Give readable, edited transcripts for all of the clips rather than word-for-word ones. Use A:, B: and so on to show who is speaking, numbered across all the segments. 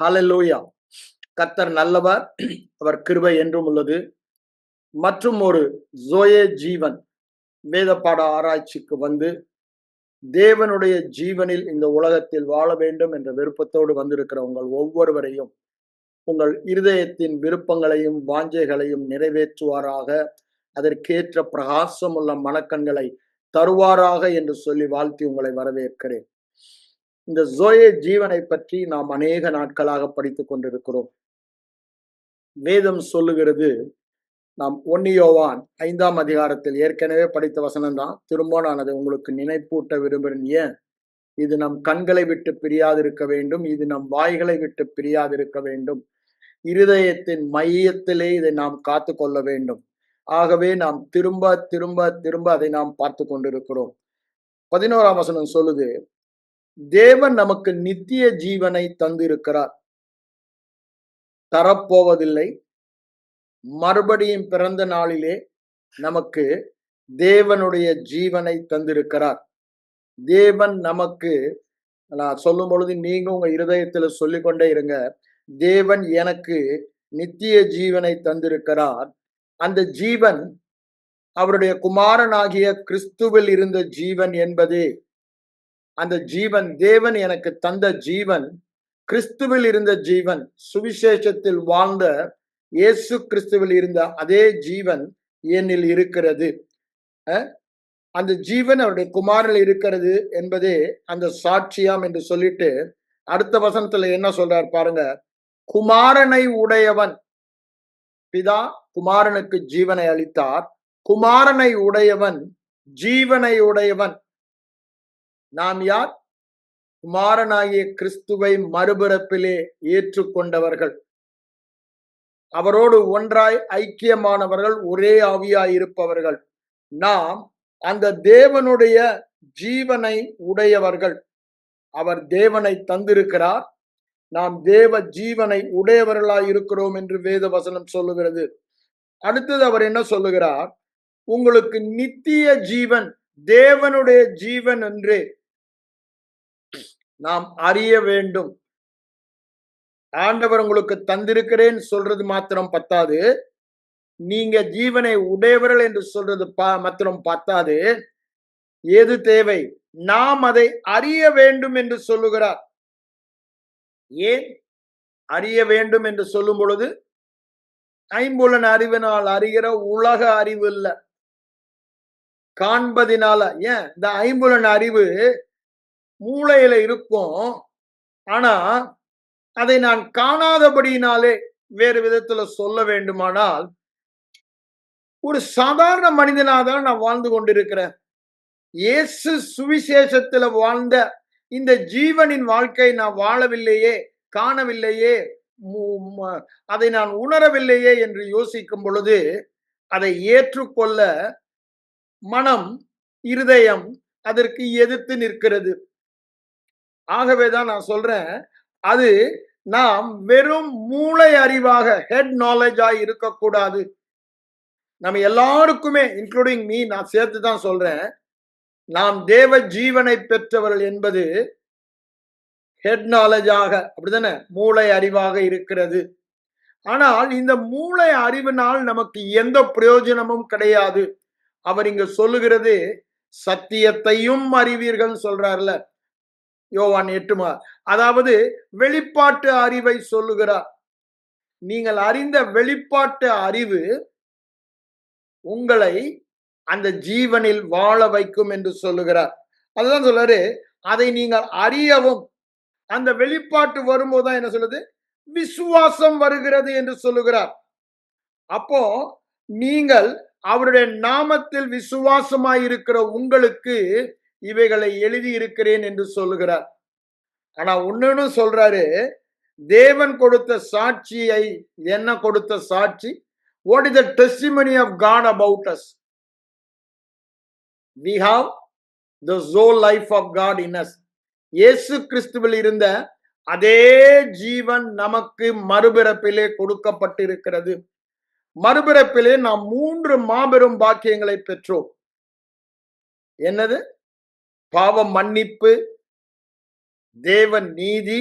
A: ஹalleluya. கர்த்தர் நல்லவர், அவர் கிருபை என்றும் உள்ளது. மற்றும் ஒரு ஜோயே ஜீவன் வேத பாட ஆராய்ச்சிக்கு வந்து தேவனுடைய ஜீவனில் இந்த உலகத்தில் வாழ வேண்டும் என்ற விருப்பத்தோடு வந்திருக்கிற உங்கள் ஒவ்வொருவரையும் உங்கள் இருதயத்தின் விருப்பங்களையும் வாஞ்சைகளையும் நிறைவேற்றுவாராக, அதற்கேற்ற பிரகாசமுள்ள மனக்கண்களை தருவாராக என்று சொல்லி வாழ்த்தி உங்களை வரவேற்கிறேன். இந்த ஜோயே ஜீவனை பற்றி நாம் அநேக நாட்களாக படித்துக் கொண்டிருக்கிறோம். வேதம் சொல்லுகிறது, நாம் 1 யோவான் 5ஆம் அதிகாரத்தில் ஏற்கனவே படித்த வசனம் தான், திரும்ப நான் அதை உங்களுக்கு நினைப்பூட்ட விரும்புகிறேன். ஏன்? இது நம் கண்களை விட்டு பிரியாதிருக்க வேண்டும், இது நம் வாய்களை விட்டு பிரியாதிருக்க வேண்டும், இருதயத்தின் மையத்திலே இதை நாம் காத்து கொள்ள வேண்டும். ஆகவே நாம் திரும்ப திரும்ப திரும்ப அதை நாம் பார்த்து கொண்டிருக்கிறோம். 11ஆம் வசனம் சொல்லுது, தேவன் நமக்கு நித்திய ஜீவனை தந்திருக்கிறார், தரப்போவதில்லை. மறுபடியும் பிறந்த நாளிலே நமக்கு தேவனுடைய ஜீவனை தந்திருக்கிறார். தேவன் நமக்கு, நான் சொல்லும் பொழுது நீங்க உங்க இருதயத்துல சொல்லிக்கொண்டே இருங்க, தேவன் எனக்கு நித்திய ஜீவனை தந்திருக்கிறார். அந்த ஜீவன் அவருடைய குமாரனாகிய கிறிஸ்துவில் இருந்த ஜீவன் என்பதே. அந்த ஜீவன், தேவன் எனக்கு தந்த ஜீவன் கிறிஸ்துவில் இருந்த ஜீவன், சுவிசேஷத்தில் வாழ்ந்த இயேசு கிறிஸ்துவில் இருந்த அதே ஜீவன் என்னில் இருக்கிறது. அந்த ஜீவன் அவருடைய குமாரனில் இருக்கிறது என்பதே அந்த சாட்சியாம் என்று சொல்லிட்டு அடுத்த வசனத்துல என்ன சொல்றார் பாருங்க, குமாரனை உடையவன், பிதா குமாரனுக்கு ஜீவனை அளித்தார், குமாரனை உடையவன் ஜீவனை உடையவன். நாம் யார்? குமாரனாகிய கிறிஸ்துவை மறுபிறப்பிலே ஏற்றுக்கொண்டவர்கள், அவரோடு ஒன்றாய் ஐக்கியமானவர்கள், ஒரே ஆவியாய் இருப்பவர்கள். நாம் அந்த தேவனுடைய ஜீவனை உடையவர்கள். அவர் தேவனை தந்திருக்கிறார், நாம் தேவ ஜீவனை உடையவர்களாய் இருக்கிறோம் என்று வேத வசனம் சொல்லுகிறது. அடுத்தது அவர் என்ன சொல்லுகிறார்? உங்களுக்கு நித்திய ஜீவன், தேவனுடைய ஜீவன் என்று நாம் அறிய வேண்டும். ஆண்டவர் உங்களுக்கு தந்திருக்கிறேன் சொல்றது மாத்திரம் பத்தாது, நீங்க ஜீவனை உடையவர்கள் என்று சொல்றது மாத்திரம் பத்தாது. எது தேவை? நாம் அதை அறிய வேண்டும் என்று சொல்லுகிறார். ஏன் அறிய வேண்டும் என்று சொல்லும் பொழுது, ஐம்புலன் அறிவினால் அறிகிற உலக அறிவு இல்ல, காண்பதினால. ஏன்? இந்த ஐம்புலன் அறிவு மூளையில இருக்கும், ஆனா அதை நான் காணாதபடியினாலே, வேறு விதத்துல சொல்ல வேண்டுமானால், ஒரு சாதாரண மனிதனாதான் நான் வாழ்ந்து கொண்டிருக்கிறேன். இயேசு சுவிசேஷத்துல வாழ்ந்த இந்த ஜீவனின் வாழ்க்கை நான் வாழவில்லையே, காணவில்லையே, அதை நான் உணரவில்லையே என்று யோசிக்கும் பொழுது, அதை ஏற்றுக்கொள்ள மனம், இருதயம் அதற்கு எதிர்த்து நிற்கிறது. ஆகவேதான் நான் சொல்றேன், அது நாம் வெறும் மூளை அறிவாக, ஹெட் நாலேஜாய் இருக்கக்கூடாது. நம்ம எல்லாருக்குமே, இன்க்ளூடிங் மீ, நான் சேர்த்து தான் சொல்றேன், நாம் தேவ ஜீவனை பெற்றவர்கள் என்பது ஹெட் நாலேஜாக, அப்படிதானே, மூளை அறிவாக இருக்கிறது. ஆனால் இந்த மூளை அறிவினால் நமக்கு எந்த பிரயோஜனமும் கிடையாது. அவர் இங்க சொல்லுகிறது, சத்தியத்தையும் அறிவீர்கள் சொல்றார்ல, யோவான் 8, அதாவது வெளிப்பாட்டு அறிவை சொல்லுகிறார். நீங்கள் அறிந்த வெளிப்பாட்டு அறிவு உங்களை அந்த ஜீவனில் வாழ வைக்கும் என்று சொல்லுகிறார். அதுதான் சொல்றாரு, அதை நீங்கள் அறியவும். அந்த வெளிப்பாட்டு வரும்போதுதான் என்ன சொல்லுது? விசுவாசம் வருகிறது என்று சொல்லுகிறார். அப்போ நீங்கள் அவருடைய நாமத்தில் விசுவாசமாய் இருக்கிற உங்களுக்கு இவைகளை எழுதி இருக்கிறேன் என்று சொல்லுகிறார். ஆனா ஒன்னு சொல்றாரு, தேவன் கொடுத்த சாட்சியை, என்ன கொடுத்த சாட்சி? What is the testimony of God about us? We have the soul life of God in us. இயேசு கிறிஸ்துவில் இருந்த அதே ஜீவன் நமக்கு மறுபிறப்பிலே கொடுக்கப்பட்டிருக்கிறது. மறுபிறப்பிலே நாம் 3 மாபெரும் பாக்கியங்களை பெற்றோம். என்னது? பாவ மன்னிப்பு, தேவ நீதி,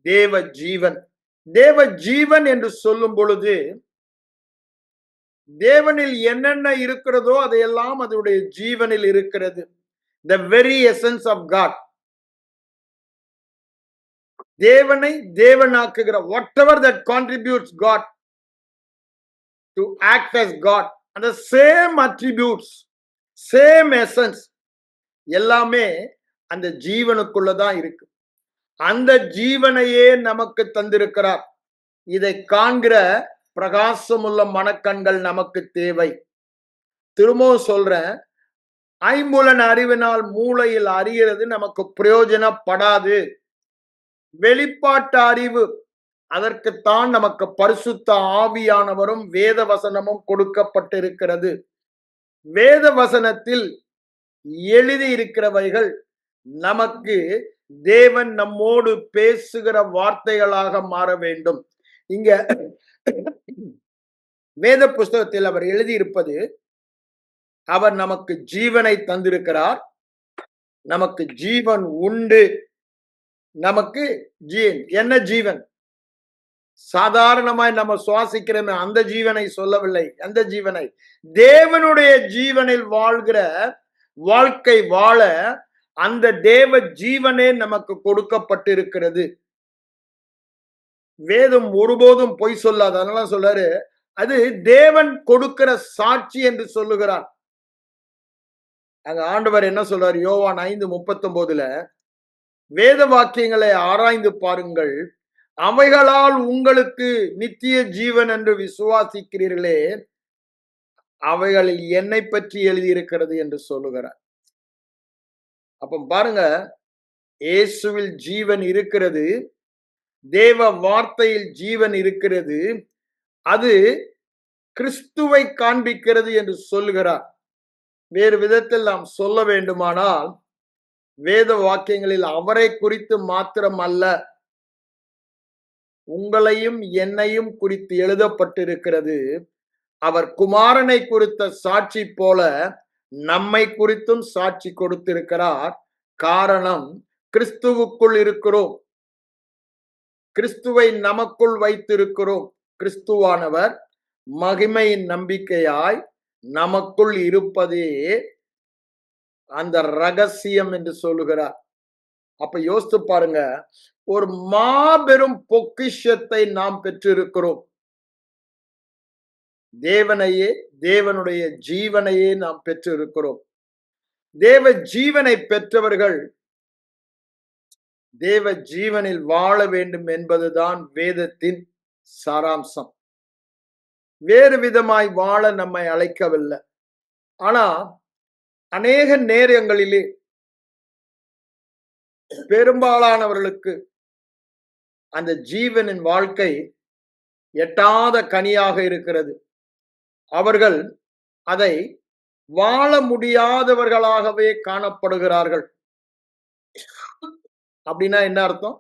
A: தேவ ஜீவன். தேவ ஜீவன் என்று சொல்லும் பொழுது தேவனில் என்னென்ன இருக்கிறதோ அதையெல்லாம் அதனுடைய ஜீவனில் இருக்கிறது. The very essence of God. தேவனை தேவனாக்குகிற whatever that contributes God to act as God, and the same attributes, same essence எல்லாமே அந்த ஜீவனுக்குள்ளதான் இருக்கு. அந்த ஜீவனையே நமக்கு தந்திருக்கிறார். இதை காண்கிற பிரகாசமுள்ள மனக்கண்கள் நமக்கு தேவை. திரும்பவும் சொல்றேன், ஐம்புலன் அறிவினால் மூளையில் அறிகிறது நமக்கு பிரயோஜனப்படாது. வெளிப்பாட்டு அறிவு, அதற்குத்தான் நமக்கு பரிசுத்த ஆவியானவரும் வேத வசனமும் கொடுக்கப்பட்டிருக்கிறது. வேத வசனத்தில் எழுதி இருக்கிறவைகள் நமக்கு தேவன் நம்மோடு பேசுகிற வார்த்தைகளாக மாற வேண்டும். இங்க வேத புஸ்தகத்தில் அவர் எழுதியிருப்பது, அவர் நமக்கு ஜீவனை தந்திருக்கிறார், நமக்கு ஜீவன் உண்டு. நமக்கு என்ன ஜீவன்? சாதாரணமாய் நம்ம சுவாசிக்கிறோமே அந்த ஜீவனை சொல்லவில்லை. அந்த ஜீவனை, தேவனுடைய ஜீவனில் வாழ்கிற வாழ்க்கை வாழ அந்த தேவ ஜீவனே நமக்கு கொடுக்கப்பட்டிருக்கிறது. வேதம் ஒருபோதும் பொய் சொல்லாது. அதனால சொல்றாரு, அது தேவன் கொடுக்கிற சாட்சி என்று சொல்லுகிறார். அங்க ஆண்டவர் என்ன சொல்றாரு? யோவான் 5:39, வேத வாக்கியங்களை ஆராய்ந்து பாருங்கள், அவைகளால் உங்களுக்கு நித்திய ஜீவன் என்று விசுவாசிக்கிறீர்களே, அவைகளில் என்னை பற்றி எழுதியிருக்கிறது என்று சொல்லுகிறார். அப்ப பாருங்க, இயேசுவில் ஜீவன் இருக்கிறது, தேவ வார்த்தையில் ஜீவன் இருக்கிறது, அது கிறிஸ்துவை காண்பிக்கிறது என்று சொல்லுகிறார். வேறு விதத்தில் நாம் சொல்ல வேண்டுமானால், வேத வாக்கியங்களில் அவரை குறித்து மாத்திரம் அல்ல, உங்களையும் என்னையும் குறித்து எழுதப்பட்டிருக்கிறது. அவர் குமாரனை குறித்த சாட்சி போல நம்மை குறித்தும் சாட்சி கொடுத்திருக்கிறார். காரணம், கிறிஸ்துவுக்குள் இருக்கிறோம், கிறிஸ்துவை நமக்குள் வைத்திருக்கிறோம். கிறிஸ்துவானவர் மகிமையின் நம்பிக்கையாய் நமக்குள் இருப்பதே அந்த ரகசியம் என்று சொல்லுகிறார். அப்ப யோசித்து பாருங்க, ஒரு மாபெரும் பொக்கிஷத்தை நாம் பெற்றிருக்கிறோம். தேவனையே, தேவனுடைய ஜீவனையே நாம் பெற்றிருக்கிறோம். தேவ ஜீவனை பெற்றவர்கள் தேவ ஜீவனில் வாழ வேண்டும் என்பதுதான் வேதத்தின் சாராம்சம். வேறு விதமாய் வாழ நம்மை அழைக்கவில்லை. ஆனா அநேக நேரங்களிலே பெரும்பாலானவர்களுக்கு அந்த ஜீவனின் வாழ்க்கை எட்டாத கனியாக இருக்கிறது. அவர்கள் அதை வாழ முடியாதவர்களாகவே காணப்படுகிறார்கள். அப்படின்னா என்ன அர்த்தம்?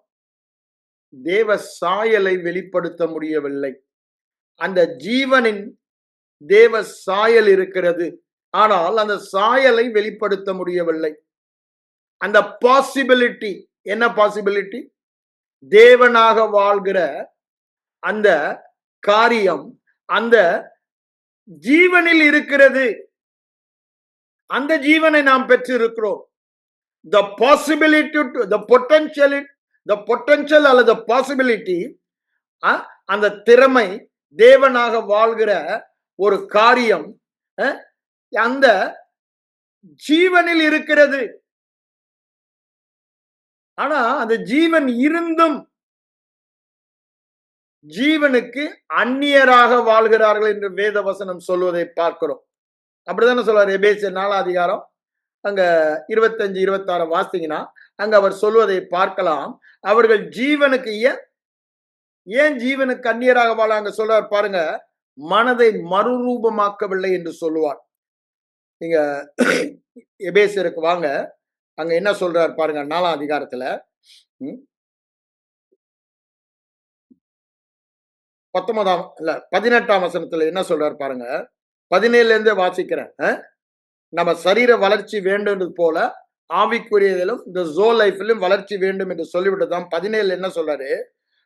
A: தேவ சாயலை வெளிப்படுத்த முடியவில்லை. அந்த ஜீவனின் தேவ சாயல் இருக்கிறது, ஆனால் அந்த சாயலை வெளிப்படுத்த முடியவில்லை. அந்த பாசிபிலிட்டி, என்ன பாசிபிலிட்டி? தேவனாக வாழ்கிற அந்த காரியம் அந்த ஜீவனில் இருக்கிறது. அந்த ஜீவனை நாம் பெற்றிருக்கிறோம். The possibility to the potential அல்லது பாசிபிலிட்டி, அந்த திறமை, தேவனாக வாழ்கிற ஒரு காரியம் அந்த ஜீவனில் இருக்கிறது. ஆனா அந்த ஜீவன் இருந்தும் ஜீவனுக்கு அந்நியராக வாழ்கிறார்கள் என்று வேத வசனம் சொல்வதை பார்க்கிறோம். அப்படித்தானே சொல்றாரு எபேசியர் 4 அங்க 25-26 வாசிங்கன்னா அங்க அவர் சொல்வதை பார்க்கலாம். அவர்கள் ஜீவனுக்கு ஏன் ஜீவனுக்கு அந்நியராக வாழ அங்க சொல்றார் பாருங்க, மனதை மறுரூபமாக்கவில்லை என்று சொல்லுவார். நீங்க எபேசியருக்கு வாங்க, அங்க என்ன சொல்றார் பாருங்க 4 18 வசனத்துல என்ன சொல்றார் பாருங்க. 17 இருந்தே வாசிக்கிறேன். நம்ம சரீர வளர்ச்சி வேண்டும் போல ஆவிக்குரியதிலும் இந்த ஜோ லைஃபிலும் வளர்ச்சி வேண்டும் என்று சொல்லிவிட்டுதான் 17 என்ன சொல்றாரு,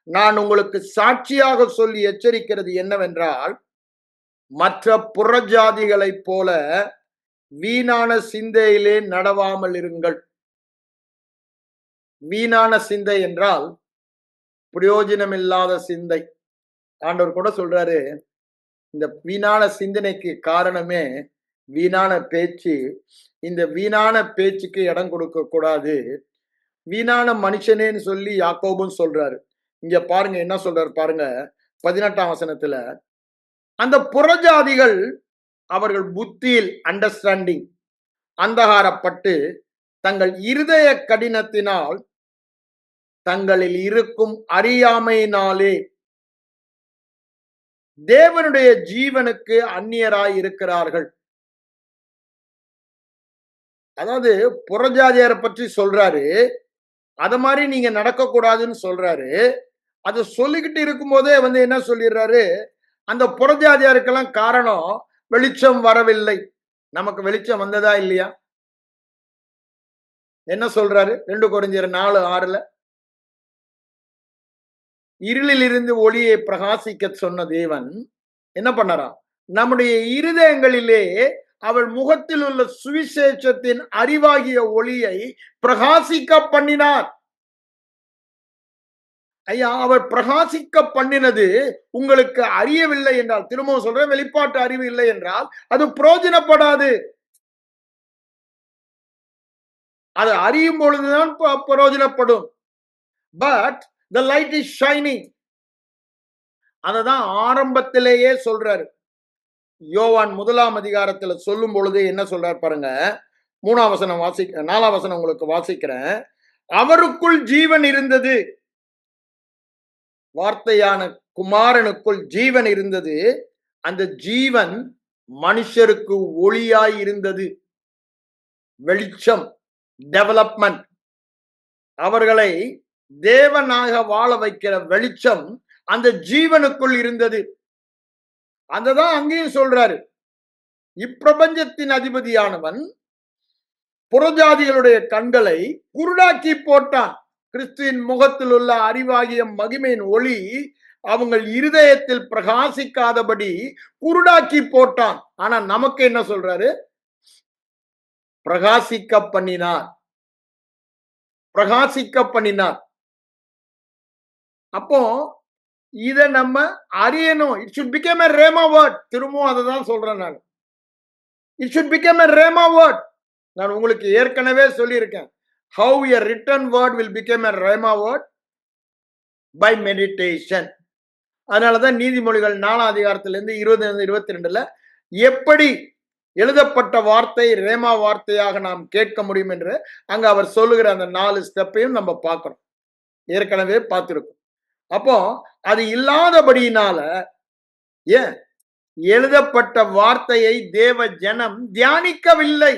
A: நான் உங்களுக்கு சாட்சியாக சொல்லி எச்சரிக்கிறது என்னவென்றால், மற்ற புறஜாதிகளைப் போல வீணான சிந்தையிலே நடவாமல் இருங்கள். வீணான சிந்தை என்றால் பிரயோஜனமில்லாத சிந்தை. ஆண்டவர் கூட சொல்றாரு, இந்த வீணான சிந்தனைக்கு காரணமே வீணான பேச்சு. இந்த வீணான பேச்சுக்கு இடம் கொடுக்க கூடாது. வீணான மனுஷனேன்னு சொல்லி யாக்கோபும் சொல்றாரு. இங்க பாருங்க என்ன சொல்றாரு பாருங்க, 18ஆம் வசனத்துல, அந்த புறஜாதிகள் அவர்கள் புத்தியில் அண்டர்ஸ்டாண்டிங் அந்தகாரப்பட்டு தங்கள் இருதய கடினத்தினால் தங்களில் இருக்கும் அறியாமையினாலே தேவனுடைய ஜீவனுக்கு அந்நியராய் இருக்கிறார்கள். அதாவது புறஜாதியாரை பற்றி சொல்றாரு, அத மாதிரி நீங்க நடக்கக்கூடாதுன்னு சொல்றாரு. அதை சொல்லிக்கிட்டு இருக்கும் போதே என்ன சொல்லிடுறாரு, அந்த புறஜாதியாருக்கெல்லாம் காரணம் வெளிச்சம் வரவில்லை. நமக்கு வெளிச்சம் வந்ததா இல்லையா? என்ன சொல்றாரு 2 கொரிந்தியர் 4:6 இருளில் இருந்து ஒளியை பிரகாசிக்க சொன்ன தேவன் என்ன பண்ணாராம், நம்முடைய இருதயங்களிலே அவள் முகத்தில் உள்ள சுவிசேஷத்தின் அறிவாகிய ஒளியை பிரகாசிக்க பண்ணினார். ஐயா, அவர் பிரகாசிக்க பண்ணினது உங்களுக்கு அறியவில்லை என்றால், திரும்பவும் சொல்றேன், வெளிப்பாட்டு அறிவு இல்லை என்றால் அது பிரயோஜனப்படாது. அது அறியும் பொழுதுதான் பிரயோஜனப்படும். But the light is shining. அததான் ஆரம்பத்திலேயே சொல்றாரு. யோவான் 1ஆம் அதிகாரத்துல சொல்லும் பொழுது என்ன சொல்றார் பாருங்க, 3ஆம் வசனம் 4ஆம் வசனம் உங்களுக்கு வாசிக்கிறேன். அவருக்குள் ஜீவன் இருந்தது, வார்த்தையான குமாரனுக்குள் ஜீவன் இருந்தது, அந்த ஜீவன் மனுஷருக்கு ஒளியாய் இருந்தது. வெளிச்சம், டெவலப்மெண்ட், அவர்களை தேவனாக வாழ வைக்கிற வெளிச்சம் அந்த ஜீவனுக்குள் இருந்தது. அததான் அங்கேயும் சொல்றாரு, இப்பிரபஞ்சத்தின் அதிபதியானவன் புறஜாதிகளுடைய கண்களை குருடாக்கி போட்டான். கிறிஸ்துவின் முகத்தில் உள்ள அறிவாகிய மகிமையின் ஒளி அவங்க இருதயத்தில் பிரகாசிக்காதபடி குருடாக்கி போட்டான். ஆனா நமக்கு என்ன சொல்றாரு, பிரகாசிக்க பண்ணினார், பிரகாசிக்க பண்ணினார். அப்போ இத நம்ம அறியணும். It should become a rhema word. திரும்பவும் அதை தான் சொல்றேன் நான். It should become a rhema word. நான் உங்களுக்கு ஏற்கனவே சொல்லியிருக்கேன், how a written word will become a rhema word by meditation. அதனாலதான் நீதிமொழிகள் 4ஆம் அதிகாரத்திலிருந்து 20-22 எப்படி எழுதப்பட்ட வார்த்தை ரேமா வார்த்தையாக நாம் கேட்க முடியும் என்று அங்க அவர் சொல்லுகிற அந்த 4 ஸ்டெப்பையும் நம்ம பார்க்கிறோம், ஏற்கனவே பார்த்திருக்கோம். அப்போ அது இல்லாதபடியினால ஏன் எழுதப்பட்ட வார்த்தையை தேவ ஜனம் தியானிக்கவில்லை.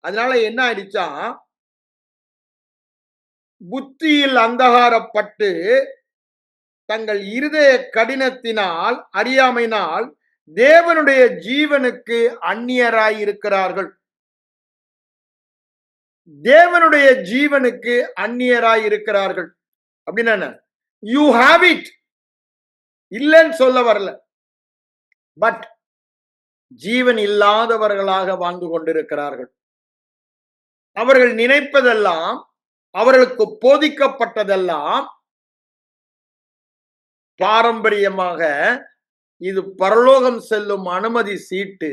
A: அதனால என்ன ஆயிடுச்சா, புத்தியில் அந்தகாரப்பட்டு தங்கள் இருதய கடினத்தினால் அறியாமையினால் தேவனுடைய ஜீவனுக்கு அந்நியராய் இருக்கிறார்கள். தேவனுடைய ஜீவனுக்கு அந்நியராய் இருக்கிறார்கள் அப்படின்னா யூ ஹாவ் இட், இல்லைன்னு சொல்ல வரல, பட் ஜீவன் இல்லாதவர்களாக வாழ்ந்து கொண்டிருக்கிறார்கள். அவர்கள் நினைப்பதெல்லாம், அவர்களுக்கு போதிக்கப்பட்டதெல்லாம் பாரம்பரியமாக இது பரலோகம் செல்லும் அனுமதி சீட்டு,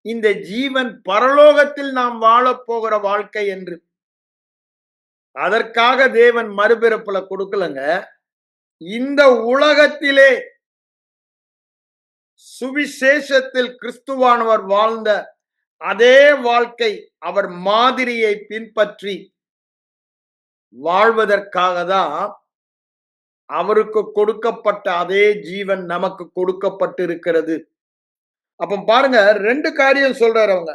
A: இந்த ஜீவன் பரலோகத்தில் நாம் வாழப் போகிற வாழ்க்கை என்று. அதற்காக தேவன் மறுபிறப்புல கொடுக்கலங்க. இந்த உலகத்திலே சுவிசேஷத்தில் கிறிஸ்துவானவர் வாழ்ந்த அதே வாழ்க்கை, அவர் மாதிரியை பின்பற்றி வாழ்வதற்காக தான் அவருக்கு கொடுக்கப்பட்ட அதே ஜீவன் நமக்கு கொடுக்கப்பட்டிருக்கிறது. அப்ப பாருங்க, 2 காரியம் சொல்றாரு அவங்க,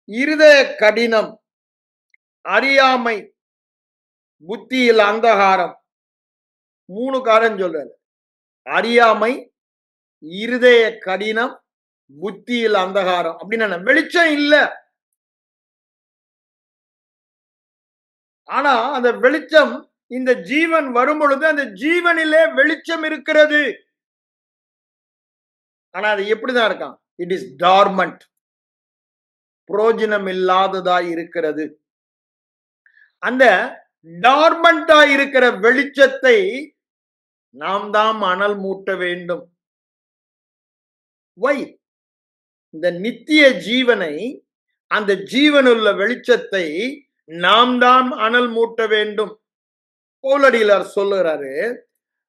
A: இருதய கடினம், அறியாமை, புத்தியில் அந்தகாரம். 3 காரியம் சொல்றாரு, அறியாமை, இருதய கடினம், புத்தியில் அந்தகாரம். அப்படின்னா வெளிச்சம் இல்ல, ஆனா அந்த வெளிச்சம் இந்த ஜீவன் வரும் பொழுது அந்த ஜீவனிலே வெளிச்சம் இருக்கிறது. ஆனா அது எப்படிதான் இருக்கான்? இட் இஸ் டார்மண்ட், புரோஜனம் இல்லாததாய் இருக்கிறது. அந்த டார்மண்டா இருக்கிற வெளிச்சத்தை நாம் தான் அனல் மூட்ட வேண்டும். வை? இந்த நித்திய ஜீவனை, அந்த ஜீவனுள்ள வெளிச்சத்தை நாம் தான் அனல் மூட்ட வேண்டும். பவுலடிகளார் சொல்லுகிறாரு,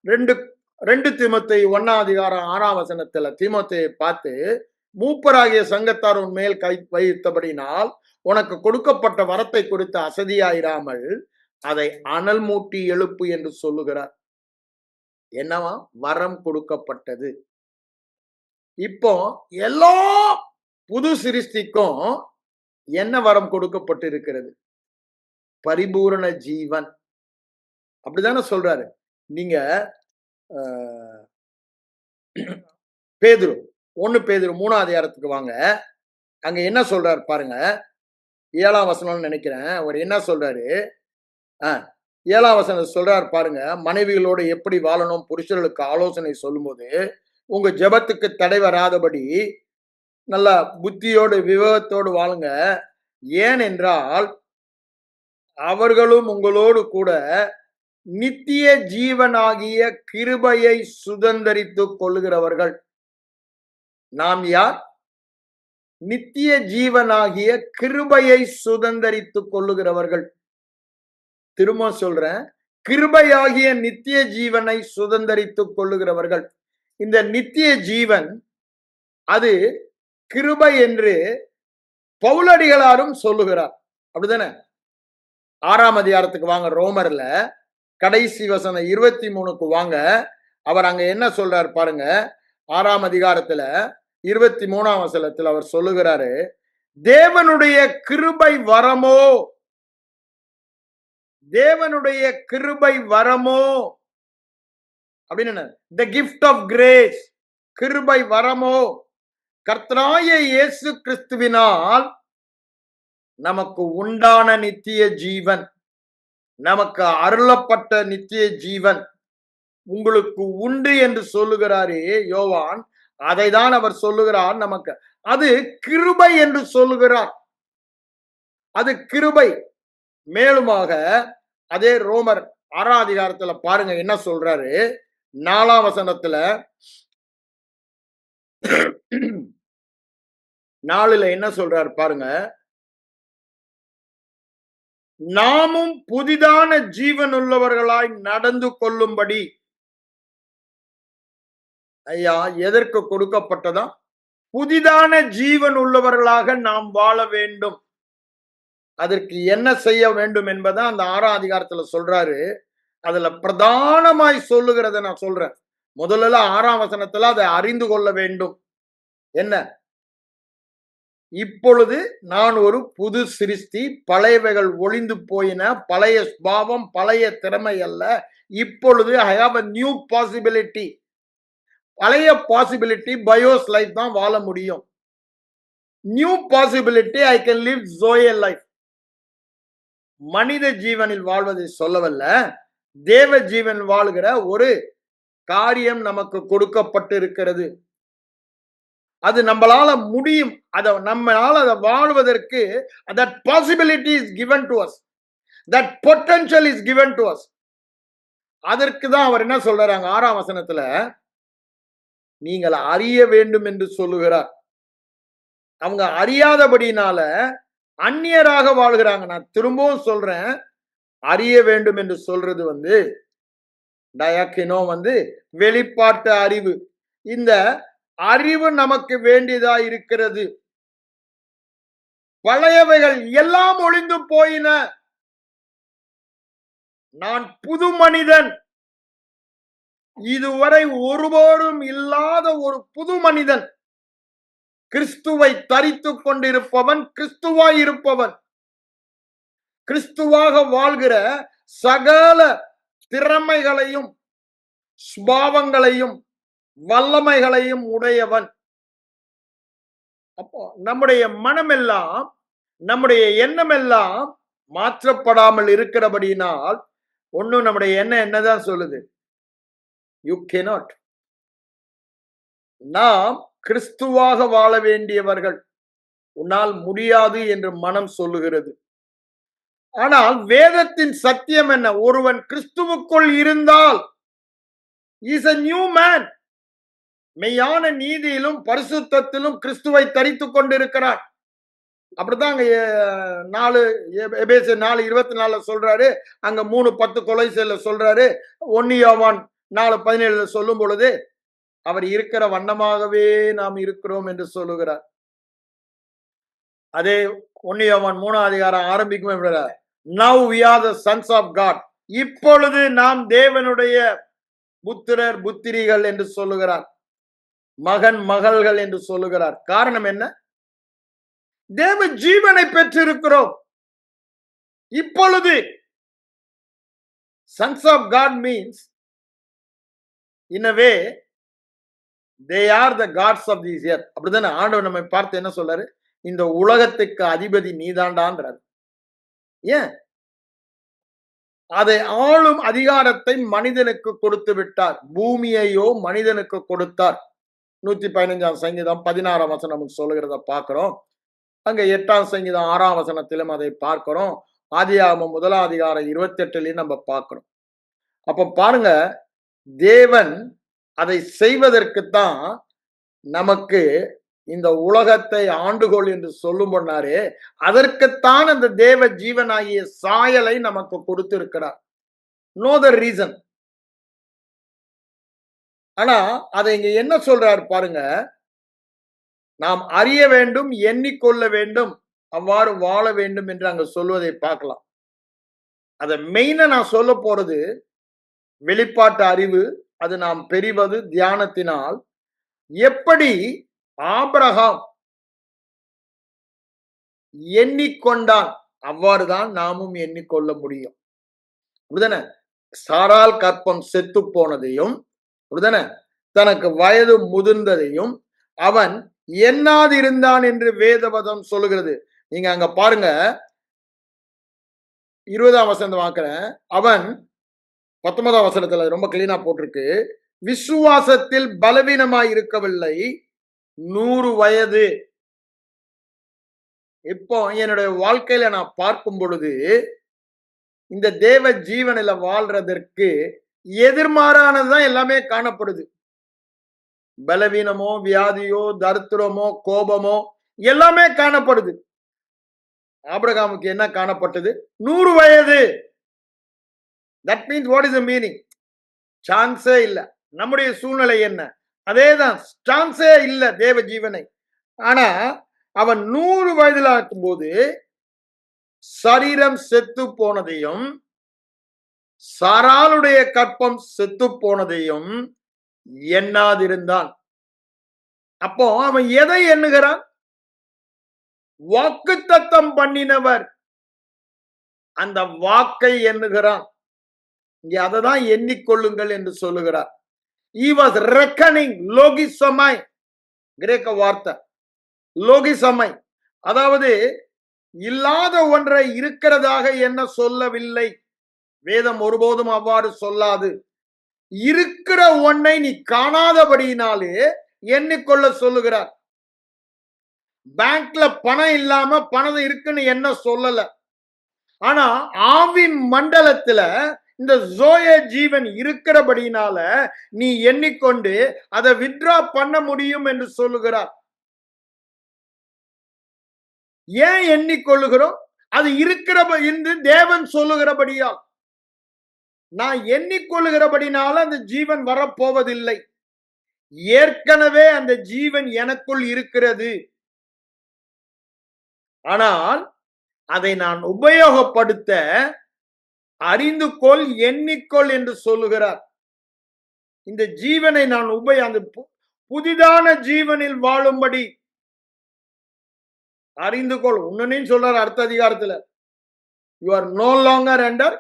A: 2 தீமோத்தேயு 1:6 தீமோத்தேயை பார்த்து, மூப்பராகிய சங்கத்தார் உன் மேல் கை வைத்தபடினால் உனக்கு கொடுக்கப்பட்ட வரத்தை குறித்து அசதியாயிராமல் அதை அனல் மூட்டி எழுப்பு என்று சொல்லுகிறார். என்னவா? வரம் கொடுக்கப்பட்டது. இப்போ எல்லா புது சிருஷ்டிக்கும் என்ன வரம் கொடுக்கப்பட்டு இருக்கிறது? பரிபூரண ஜீவன். அப்படிதானே சொல்றாரு. நீங்க பேதுரு 1 பேதுரு 3 வாங்க. அங்க என்ன சொல்றாரு பாருங்க. 7ஆம் வசனம்னு நினைக்கிறேன். அவர் என்ன சொல்றாரு? 7ஆம் வசனம் சொல்றாரு பாருங்க. மனைவிகளோடு எப்படி வாழணும் புருஷர்களுக்கு ஆலோசனை சொல்லும்போது, உங்க ஜெபத்துக்கு தடை வராதபடி நல்ல புத்தியோடு விவேகத்தோடு வாழுங்க. ஏனென்றால் அவர்களும் உங்களோடு கூட நித்திய ஜீவனாகிய கிருபையை சுதந்தரித்துக் கொள்ளுகிறவர்கள். நாம் யார்? நித்திய ஜீவனாகிய கிருபையை சுதந்தரித்துக் கொள்ளுகிறவர்கள். திரும்ப சொல்றேன், கிருபையாகிய நித்திய ஜீவனை சுதந்தரித்துக் கொள்ளுகிறவர்கள். இந்த நித்திய ஜீவன் அது கிருபை என்று பவுலடிகளாரும் சொல்லுகிறார். அப்படிதானே? 6ஆம் அதிகாரத்துக்கு வாங்க. ரோமர்ல கடைசி வசனம் 23க்கு வாங்க. அவர் அங்க என்ன சொல்றார் பாருங்க. 6ஆம் அதிகாரத்துல 23ஆம் வசனத்தில் அவர் சொல்லுகிறாரு, தேவனுடைய கிருபை வரமோ, தேவனுடைய கிருபை வரமோ அப்படின்னு, the gift of grace, கிருபை வரமோ கர்த்தராகிய இயேசு கிறிஸ்துவினால் நமக்கு உண்டான நித்திய ஜீவன், நமக்கு அருளப்பட்ட நித்திய ஜீவன் உங்களுக்கு உண்டு என்று சொல்லுகிறாரே யோவான். அதை தான் அவர் சொல்லுகிறார். நமக்கு அது கிருபை என்று சொல்லுகிறார். அது கிருபை. மேலுமாக அதே ரோமர் 6ஆம் அதிகாரத்துல பாருங்க என்ன சொல்றாரு. 4ஆம் வசனத்துல 4ல என்ன சொல்றாரு பாருங்க. நாமும் புதிதான ஜீவன் உள்ளவர்களாய் நடந்து கொள்ளும்படி. ஐயா, எதற்கு கொடுக்கப்பட்டதா? புதிதான ஜீவன் உள்ளவர்களாக நாம் வாழ வேண்டும். அதற்கு என்ன செய்ய வேண்டும் என்பதை அந்த 6ஆம் அதிகாரத்துல சொல்றாரு. அதுல பிரதானமாய் சொல்லுகிறத நான் சொல்றேன். முதல்ல 6ஆம் வசனத்துல அதை அறிந்து கொள்ள வேண்டும். என்ன? இப்பொழுது நான் ஒரு புது சிருஷ்டி, பழையவைகள் ஒளிந்து போயின, பழைய சுபாவம் பழைய திறமை அல்ல, இப்பொழுது I have a new possibility. பழைய பாசிபிலிட்டி பயோஸ் லைஃப் தான் வாழ முடியும். New possibility I can live joy life. மனித ஜீவனில் வாழ்வதை சொல்லவல்ல, தேவ ஜீவன் வாழ்கிற ஒரு காரியம் நமக்கு கொடுக்கப்பட்டிருக்கிறது. அது நம்மளால முடியும். நம்மளால அதை வாழ்வதற்கு that possibility is given to us, that potential is given to us. அதற்கு தான் அவர் என்ன சொல்றாங்க 6ஆம் வசனத்துல, நீங்கள் அறிய வேண்டும் என்று சொல்லுகிறார். அவங்க அறியாதபடினால அந்நியராக வாழ்கிறாங்க. நான் திரும்பவும் சொல்றேன், அறிய வேண்டும் என்று சொல்றது டயாக்கினோ வெளிப்பாட்டு அறிவு. இந்த அறிவு நமக்கு வேண்டியதா இருக்கிறது. பழையவைகள் எல்லாம் ஒளிந்து போயின, நான் புது மனிதன், இதுவரை ஒருபோதும் இல்லாத ஒரு புது மனிதன், கிறிஸ்துவை தரித்துக் கொண்டிருப்பவன், கிறிஸ்துவாய் இருப்பவன், கிறிஸ்துவாக வாழ்கிற சகல திறமைகளையும் சுபாவங்களையும் வல்லமைகளையும் உடையவன். அப்போ நம்முடைய மனமெல்லாம், நம்முடைய எண்ணமெல்லாம் மாற்றப்படாமல் இருக்கிறபடியினால் ஒண்ணும் நம்முடைய எண்ணம் என்னதான் சொல்லுது? You cannot. நாம் கிறிஸ்துவாக வாழ வேண்டியவர்கள். உன்னால் முடியாது என்று மனம் சொல்லுகிறது. ஆனால் வேதத்தின் சத்தியம் என்ன? ஒருவன் கிறிஸ்துவுக்குள் இருந்தால் இஸ் a நியூ மேன். மெய்யான நீதியிலும் பரிசுத்தத்திலும் கிறிஸ்துவை தரித்துக் கொண்டிருக்கிறார். அப்படிதான் அங்க 4 எபேசியர் 4:24 சொல்றாரு. அங்க 3:10 கொலோசையர்ல சொல்றாரு. 1 யோவான் 4:17 சொல்லும் பொழுது அவர் இருக்கிற வண்ணமாகவே நாம் இருக்கிறோம் என்று சொல்லுகிறார். அதே 1 யோவான் 3ஆம் அதிகாரம் ஆரம்பிக்கும். Now we are the sons of God. இப்பொழுது நாம் தேவனுடைய புத்திரர் புத்திரிகள் என்று சொல்லுகிறார். மகன் மகள்கள் என்று சொல்லுகிறார். காரணம் என்ன? தேவ ஜீவனை பெற்றிருக்கிறோம். இப்பொழுது sons of God means in a way they are the gods of this earth. அப்படிதானே ஆண்டவர் நம்மை பார்த்து என்ன சொல்றாரு? இந்த உலகத்துக்கு அதிபதி நீதாண்டான்றார். ஏன்? அதை ஆளும் அதிகாரத்தை மனிதனுக்கு கொடுத்து விட்டார். பூமியையோ மனிதனுக்கு கொடுத்தார். 115ஆம் சங்கீதம் 16ஆம் வசனம் நமக்கு சொல்லுகிறத பார்க்கிறோம். அங்க 8ஆம் சங்கீதம் 6ஆம் வசனத்திலும் அதை பார்க்கிறோம். ஆதியாகமம் 1ஆம் அதிகாரம் 28லயும் நம்ம பார்க்கிறோம். அப்ப பாருங்க, தேவன் அதை செய்வதற்குத்தான் நமக்கு இந்த உலகத்தை ஆண்டுகொள் என்று சொல்லும் போனாரே, அதற்குத்தான் அந்த தேவ ஜீவனாகிய சாயலை நமக்கு கொடுத்திருக்கிறார். No the reason. ஆனா அதை இங்க என்ன சொல்றாரு பாருங்க, நாம் அறிய வேண்டும், எண்ணிக்கொள்ள வேண்டும், அவ்வாறு வாழ வேண்டும் என்று அங்க சொல்வதை பார்க்கலாம். அதை மெயினா நான் சொல்ல போறது வெளிப்பாட்டு அறிவு. அது நாம் பெறுவது தியானத்தினால். எப்படி ஆபிரகாம் எண்ணிக்கொண்டான், அவ்வாறுதான் நாமும் எண்ணிக்கொள்ள முடியும். அப்படிதானே? சாரால் கற்பம் செத்து போனதையும், அப்படிதானே, தனக்கு வயது முதிர்ந்ததையும் அவன் எண்ணாதிருந்தான் என்று வேதவதம் சொல்லுகிறது. நீங்க அங்க பாருங்க, 20ஆம் வசனம் வாக்குறேன். அவன் 19ஆம் வசனத்துல ரொம்ப கிளீனா போட்டிருக்கு. விசுவாசத்தில் பலவீனமாய் இருக்கவில்லை, 100 வயது. இப்போ என்னுடைய வாழ்க்கையில நான் பார்க்கும் பொழுது இந்த தேவ ஜீவனில வாழ்றதற்கு எதிர்மாறானதுதான் எல்லாமே காணப்படுது. பலவீனமோ, வியாதியோ, தரித்திரமோ, கோபமோ எல்லாமே காணப்படுது. ஆபிரகாமுக்கு என்ன காணப்பட்டது? 100 வயது. That means what is the meaning? சான்ஸே இல்ல. நம்முடைய சூழ்நிலை என்ன? அதேதான், சான்ஸே இல்ல தேவ ஜீவனை. ஆனா அவன் 100 வயதில் இருக்கும்போது சரீரம் செத்து போனதையும் சாராளுடைய கற்பம் செத்து போனதையும் எண்ணாதிருந்தான். அப்போ அவன் எதை எண்ணுகிறான்? வாக்குத்தத்தம் பண்ணினவர் அந்த வாக்கை எண்ணுகிறான். இங்க அததான் எண்ணிக்கொள்ளுங்கள் என்று சொல்லுகிறார். He was reckoning, லோகிசமாய், கிரேக்க வார்த்தை லோகிசமாய், அதாவது இல்லாத ஒன்றை இருக்கிறதாக என்ன சொல்லவில்லை. வேதம் ஒருபோதும் அவ்வாறு சொல்லாது. இருக்கிற ஒன்றை நீ காணாதபடியினாலே எண்ணிக்கொள்ள சொல்லுகிறார். பேங்க்ல பணம் இல்லாம பணம் இருக்குன்னு என்ன சொல்லல. ஆனா ஆவி மண்டலத்துல இந்த ஜோய ஜீவன் இருக்கிறபடினால நீ எண்ணிக்கொண்டு அதை வித்ரா பண்ண முடியும் என்று சொல்லுகிறார். ஏன் எண்ணிக்கொள்ளுகிறோம்? அது இருக்கிற என்று தேவன் சொல்லுகிறபடியால். நான் எண்ணிக்கொள்ளுகிறபடினால அந்த ஜீவன் வரப்போவதில்லை. ஏற்கனவே அந்த ஜீவன் எனக்குள் இருக்கிறது. ஆனால் அதை நான் உபயோகப்படுத்த அறிந்து கொள், எண்ணிக்கொள் என்று சொல்லுகிறார். இந்த ஜீவனை நான் அந்த புதிதான ஜீவனில் வாழும்படி அறிந்து கொள். உன்னையும் சொல்றார் அடுத்த அதிகாரத்துல, you are no longer under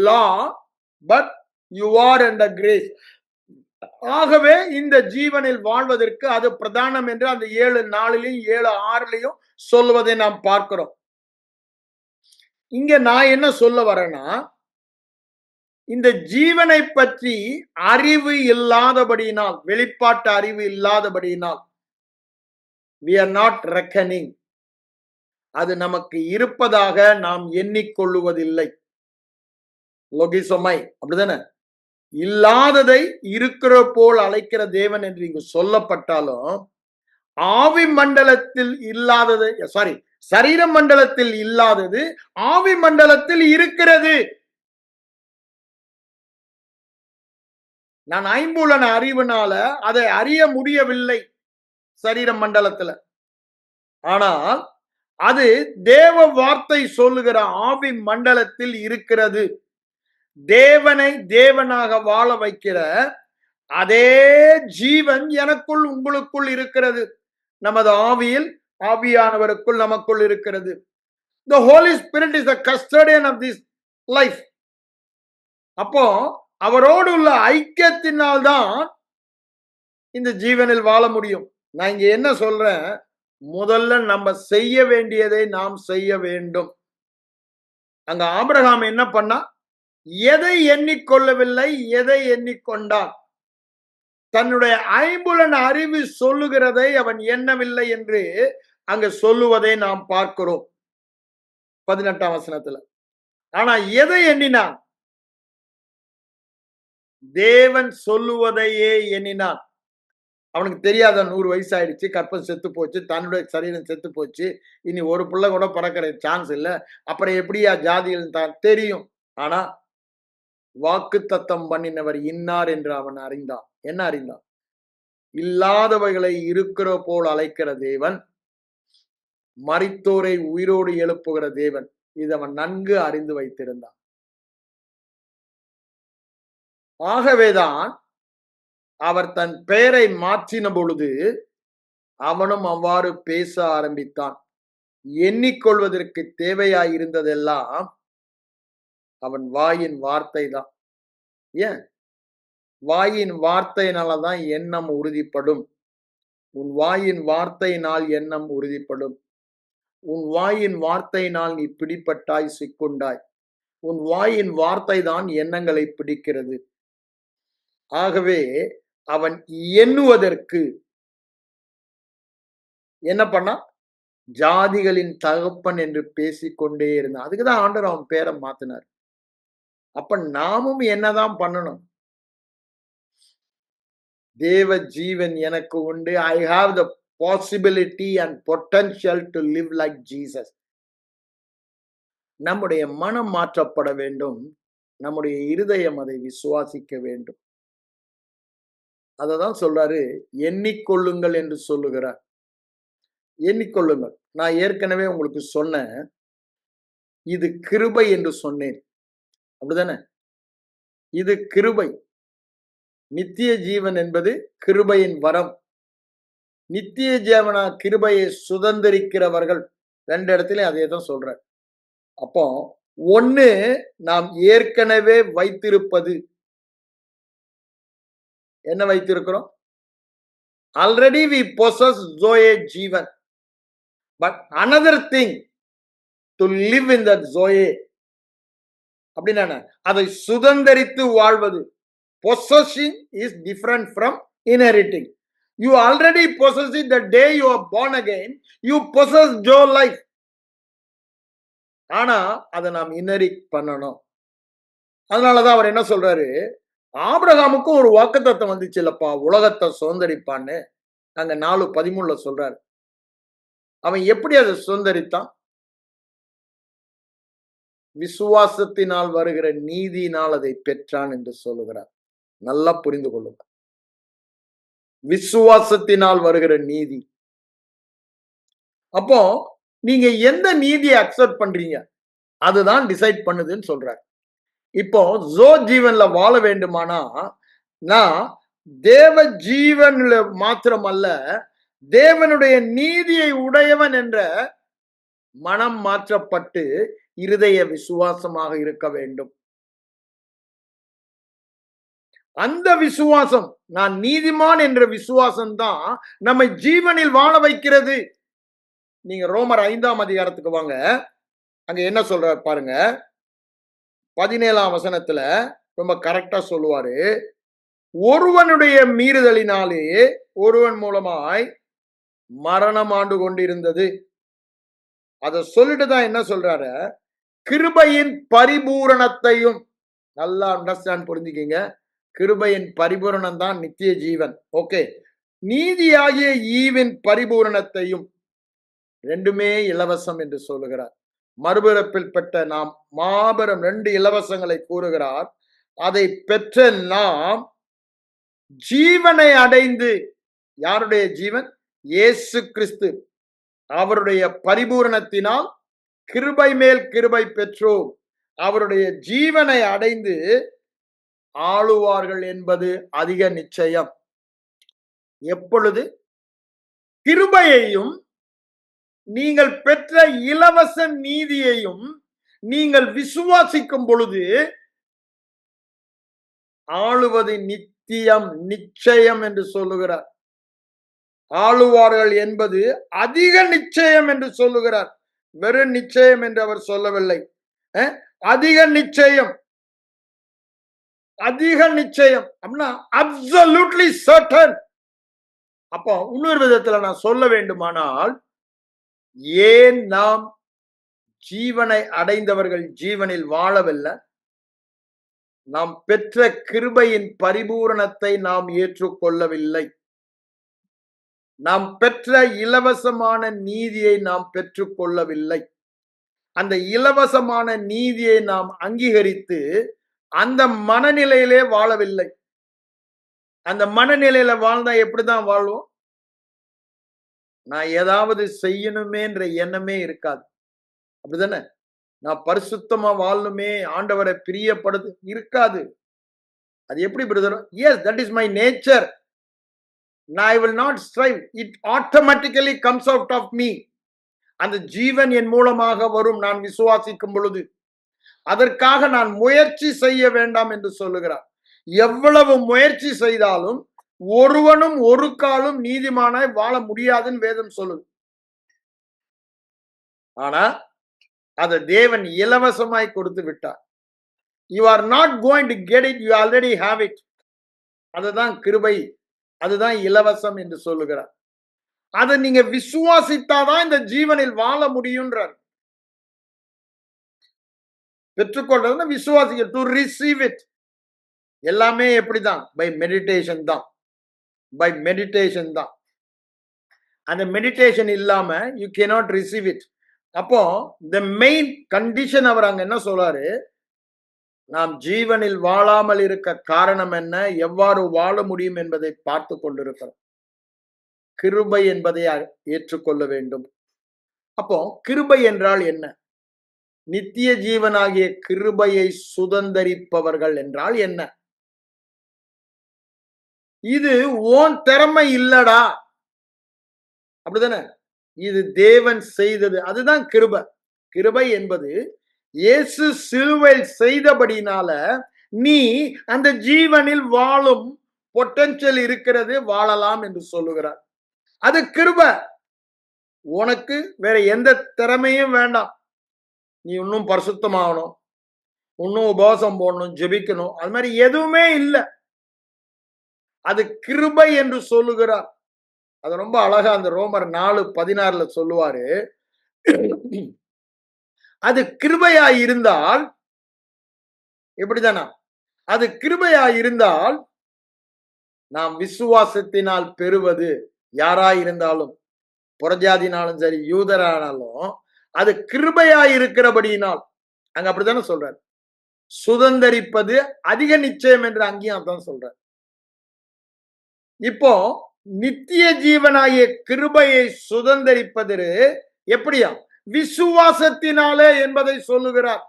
A: law but you are under grace. ஆகவே இந்த ஜீவனில் வாழ்வதற்கு அது பிரதானம் என்று அந்த 7 4லயும் 7 6லயும் சொல்வதை நாம் பார்க்கிறோம். இங்க நான் என்ன சொல்ல வரேன்னா, இந்த ஜீவனை பற்றி அறிவு இல்லாதபடியினால், வெளிப்பாட்டு அறிவு இல்லாதபடியினால், we are not reckoning, அது நமக்கு இருப்பதாக நாம் எண்ணிக்கொள்ளுவதில்லை. லொகிசோமை அப்படிதானே? இல்லாததை இருக்கிற போல் அழைக்கிற தேவன் என்று இங்கு சொல்லப்பட்டாலும், ஆவி மண்டலத்தில் இல்லாதது, சாரி, சரீர மண்டலத்தில் இல்லாதது ஆவி மண்டலத்தில் இருக்கிறது. நான் ஐம்புலன அறிவுனால அதை அறிய முடியவில்லை சரீர மண்டலத்துல. ஆனால் அது தேவ வார்த்தை சொல்லுகிற ஆவி மண்டலத்தில் இருக்கிறது. தேவனை தேவனாக வாழ வைக்கிற அதே ஜீவன் எனக்குள் உங்களுக்குள் இருக்கிறது. நமது ஆவியில் ஆவியானவருக்குள் நமக்குள் இருக்கிறது. The Holy Spirit is the custodian of this life. அப்போ அவரோடு உள்ள ஐக்கியத்தினால் தான் இந்த ஜீவனில் வாழ முடியும். நான் இங்க என்ன சொல்றேன், முதல்ல நம்ம செய்ய வேண்டியதை நாம் செய்ய வேண்டும். அங்க ஆபிரகாம் என்ன பண்ணா, எதை எண்ணிக்கொள்ளவில்லை, எதை எண்ணிக்கொண்டான்? தன்னுடைய ஐம்புலன் அறிவு சொல்லுகிறதை அவன் எண்ணவில்லை என்று அங்க சொல்லுவதை நாம் பார்க்கிறோம் 18ஆம் வசனத்துல. ஆனா எதை எண்ணினான்? தேவன் சொல்லுவதையே எண்ணினான். அவனுக்கு தெரியாத 100 வயசு ஆயிடுச்சு, கற்பம் செத்து போச்சு, தன்னுடைய சரீரம் செத்து போச்சு, இனி ஒரு பிள்ளை கூட பிறக்கிற சான்ஸ் இல்லை, அப்புறம் எப்படியா ஜாதிகள் தான் தெரியும். ஆனா வாக்கு தத்தம் பண்ணினவர் இன்னார் என்று அவன் அறிந்தான். என்ன அறிந்தான்? இல்லாதவைகளை இருக்கிற போல் அழைக்கிற தேவன், மரித்தோரை உயிரோடு எழுப்புகிற தேவன். இது அவன் நன்கு அறிந்து வைத்திருந்தான். ஆகவேதான் அவர் தன் பெயரை மாற்றின பொழுது அவனும் அவ்வாறு பேச ஆரம்பித்தான். எண்ணிக்கொள்வதற்கு தேவையாயிருந்ததெல்லாம் அவன் வாயின் வார்த்தை தான். ஏன்? வாயின் வார்த்தையினாலதான் எண்ணம் உறுதிப்படும். உன் வாயின் வார்த்தையினால் எண்ணம் உறுதிப்படும். உன் வாயின் வார்த்தையினால் நீ பிடிப்பட்டாய், சிக்குண்டாய். உன் வாயின் வார்த்தை தான் எண்ணங்களை பிடிக்கிறது. ஆகவே அவன் எண்ணுவதற்கு என்ன பண்ணா, ஜாதிகளின் தகப்பன் என்று பேசிக்கொண்டே இருந்தான். அதுக்குதான் ஆண்டவர் அவன் பேரை மாத்தினார். அப்ப நாமும் என்னதான் பண்ணணும்? தேவ ஜீவன் எனக்கு உண்டு. I have the possibility and potential to live like Jesus. நம்முடைய மனம் மாற்றப்பட வேண்டும். நம்முடைய இருதயம் அதை விசுவாசிக்க வேண்டும். அததான் சொல்றாரு, எண்ணிக்கொள்ளுங்கள் என்று சொல்லுகிறார். எண்ணிக்கொள்ளுங்கள். நான் ஏற்கனவே உங்களுக்கு சொன்னேன், இது கிருபை என்று சொன்னேன். அப்படிதானே? இது கிருபை. நித்திய ஜீவன் என்பது கிருபையின் வரம். நித்திய ஜீவனா கிருபையை சுதந்திரிக்கிறவர்கள் 2 இடத்துலயும் அதே தான் சொல்ற. அப்போ ஒண்ணு, நாம் ஏற்கனவே வைத்திருப்பது. என்ன வைத்திருக்கிறோம்? Already we possess Zoe Jeevan. But another thing to live in that Zoe. அப்படின்னா அதை சுதந்திரித்து வாழ்வது. Possessing is different from inheriting. You already possess it the day you are born again. You possess Joe life. ஆனா அதை நாம் inherit பண்ணணும். அதனாலதான் அவர் என்ன சொல்றாரு, ஆபிரகாமுக்கும் ஒரு வாக்குத்தத்தம் வந்துச்சு இல்லப்பா, உலகத்தை சுதந்திரிப்பான்னு. அங்க 4:13 சொல்றாரு. அவன் எப்படி அதை சுதந்திரித்தான்? விசுவாசத்தினால் வருகிற நீதியினால் அதை பெற்றான் என்று சொல்லுகிறார். நல்லா புரிந்து கொள்ளுங்க. விசுவாசத்தினால் வருகிற நீதி. அப்போ நீங்க எந்த நீதியை அக்செப்ட் பண்றீங்க அதுதான் டிசைட் பண்ணுதுன்னு சொல்றாரு. இப்போ ஜோ ஜீவன்ல வாழ வேண்டுமானா நான் தேவ ஜீவன்ல மாத்திரமல்ல, தேவனுடைய நீதியை உடையவன் என்ற மனம் மாற்றப்பட்டு இருதய விசுவாசமாக இருக்க வேண்டும். அந்த விசுவாசம், நான் நீதிமான் என்ற விசுவாசம் தான் நம்மை ஜீவனில் வாழ வைக்கிறது. நீங்க ரோமர் 5ஆம் அதிகாரத்துக்கு வாங்க. அங்க என்ன சொல்றார் பாருங்க. 17ஆம் வசனத்துல ரொம்ப கரெக்டா சொல்லுவாரு. ஒருவனுடைய மீறுதலினாலே ஒருவன் மூலமாய் மரணம் ஆண்டு கொண்டிருந்தது. அத சொல்லிட்டு தான் என்ன சொல்றாரு, கிருபையின் பரிபூரணத்தையும் நல்லா அண்டர்ஸ்டாண்ட் புரிஞ்சுக்கிங்க. கிருபையின் பரிபூரணம் தான் நித்திய ஜீவன். ஓகே. நீதியாகிய ஈவின் பரிபூரணத்தையும், ரெண்டுமே இலவசம் என்று சொல்லுகிறார். மறுபிறப்பில் பெற்ற நாம் மாபெரும் 2 இலவசங்களை கூறுகிறார். அதை பெற்ற நாம் ஜீவனை அடைந்து, யாருடைய ஜீவன்? இயேசு கிறிஸ்து அவருடைய பரிபூரணத்தினால் கிருபை மேல் கிருபை பெற்றோம். அவருடைய ஜீவனை அடைந்து ஆளுவார்கள் என்பது அதிக நிச்சயம். எப்பொழுது? கிருபையையும் நீங்கள் பெற்ற இலவச நீதியையும் நீங்கள் விசுவாசிக்கும் பொழுது ஆளுவது நித்தியம், நிச்சயம் என்று சொல்லுகிறார். ஆளுவார்கள் என்பது அதிக நிச்சயம் என்று சொல்லுகிறார். வெறும் நிச்சயம் என்று அவர் சொல்லவில்லை. அதிக நிச்சயம், அதிக நிச்சயம் அப்படின்னா அப்சல்யூட்லி சர்டன். அப்போ இன்னொரு விதத்துல நான் சொல்ல வேண்டுமானால், ஏன் நாம் ஜீவனை அடைந்தவர்கள் ஜீவனில் வாழவில்லை? நாம் பெற்ற கிருபையின் பரிபூரணத்தை நாம் ஏற்றுக்கொள்ளவில்லை. நாம் பெற்ற இலவசமான நீதியை நாம் பெற்றுக்கொள்ளவில்லை. அந்த இலவசமான நீதியை நாம் அங்கீகரித்து அந்த மனநிலையிலே வாழவில்லை. அந்த மனநிலையில வாழ்ந்தா எப்படிதான் வாழ்வோம்? நான் ஏதாவது செய்யணுமேன்ற எண்ணமே இருக்காது. அப்படிதானே? நான் பரிசுத்தமா வாழணுமே, ஆண்டவரை பிரியப்படுது இருக்காது. அது எப்படி brother? Yes, that is my nature. I will not strive. It automatically comes out of me. அந்த ஜீவன் என் மூலமாக வரும் நான் விசுவாசிக்கும் பொழுது. அதற்காக நான் முயற்சி செய்ய வேண்டாம் என்று சொல்லுகிறார். எவ்வளவு முயற்சி செய்தாலும் ஒருவனும் ஒரு காலும் நீதிமானாய் வாழ முடியாதுன்னு வேதம் சொல்லுது. ஆனா அதை தேவன் இலவசமாய் கொடுத்து விட்டார். You are not going to get it, you already have it. அதுதான் கிருபை, அதுதான் இலவசம் என்று சொல்லுகிறார். அதை நீங்க விசுவாசித்தாதான் இந்த ஜீவனில் வாழ முடியும்ன்றார். பெற்றுக்கொள்றது விசுவாசிக்க, டு ரிசீவ் இட். எல்லாமே எப்படிதான்? பை மெடிடேஷன் தான். பை மெடிடேஷன் தான். அந்த மெடிடேஷன் இல்லாம யூ கேனாட் ரிசீவ் இட். அப்போ த மெயின் கண்டிஷன் அவர் அங்க என்ன சொல்றாரு? நாம் ஜீவனில் வாழாமல் இருக்க காரணம் என்ன, எவ்வாறு வாழ முடியும் என்பதை பார்த்து கொண்டிருக்கிறோம். கிருபை என்பதை ஏற்றுக்கொள்ள வேண்டும். அப்போ கிருபை என்றால் என்ன? நித்திய ஜீவனாகிய கிருபையை சுதந்தரிப்பவர்கள் என்றால் என்ன? இது ஓன் திறமை இல்லடா, அப்படிதானே? இது தேவன் செய்தது. அதுதான் கிருபை. கிருபை என்பது இயேசு சிலுவையில் செய்தபடினால நீ அந்த ஜீவனில் வாழும் பொட்டன்ஷியல் இருக்கிறது, வாழலாம் என்று சொல்லுகிறார். அது கிருபை. உனக்கு வேற எந்த திறமையும் வேண்டாம். நீ இன்னும் பரிசுத்தமாகணும், இன்னும் உபவாசம் போடணும், ஜெபிக்கணும், அது மாதிரி எதுவுமே இல்லை. அது கிருபை என்று சொல்லுகிறார். அது ரொம்ப அழகா அந்த ரோமர் 4:16 சொல்லுவாரு. அது கிருபையா இருந்தால் எப்படிதானா? அது கிருபையா இருந்தால் நாம் விசுவாசத்தினால் பெறுவது, யாராயிருந்தாலும், புறஜாதினாலும் சரி யூதரானாலும், அது கிருபையா இருக்கிறபடியினால், அங்க அப்படித்தானே சொல்றாரு, சுதந்தரிப்பது அதிக நிச்சயம் என்று அங்கேயும் அதான் சொல்றார். இப்போ நித்திய ஜீவனாகிய கிருபையை சுதந்தரிப்பது எப்படியா? விசுவாசத்தினாலே என்பதை சொல்லுகிறார்.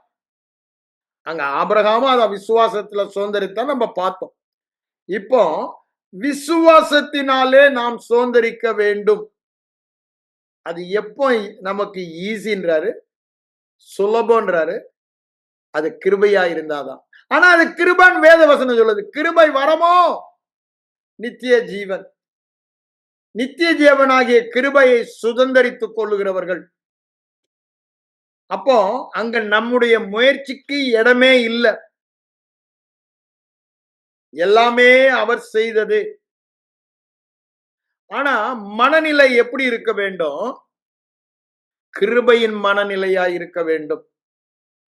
A: அங்க ஆபிரகாமும் அத விசுவாசத்துல சுதந்தரித்தான் நம்ம பார்த்தோம். இப்போ விசுவாசத்தினாலே நாம் சுதந்தரிக்க வேண்டும். அது எப்போ நமக்கு ஈஸின்றாரு, சுலபன்றாரு? அது கிருபையா இருந்தாதான். ஆனா அது கிருபன் வேத வசனம் சொல்லுது. கிருபை வரமோ நித்திய ஜீவன். நித்திய ஜீவனாகிய கிருபையை சுதந்தரித்துக் கொள்ளுகிறவர்கள். அப்போ அங்க நம்முடைய முயற்சிக்கு இடமே இல்லை. எல்லாமே அவர் செய்தது. ஆனா மனநிலை எப்படி இருக்க வேண்டும்? கிருபையின் மனநிலையாய் இருக்க வேண்டும்.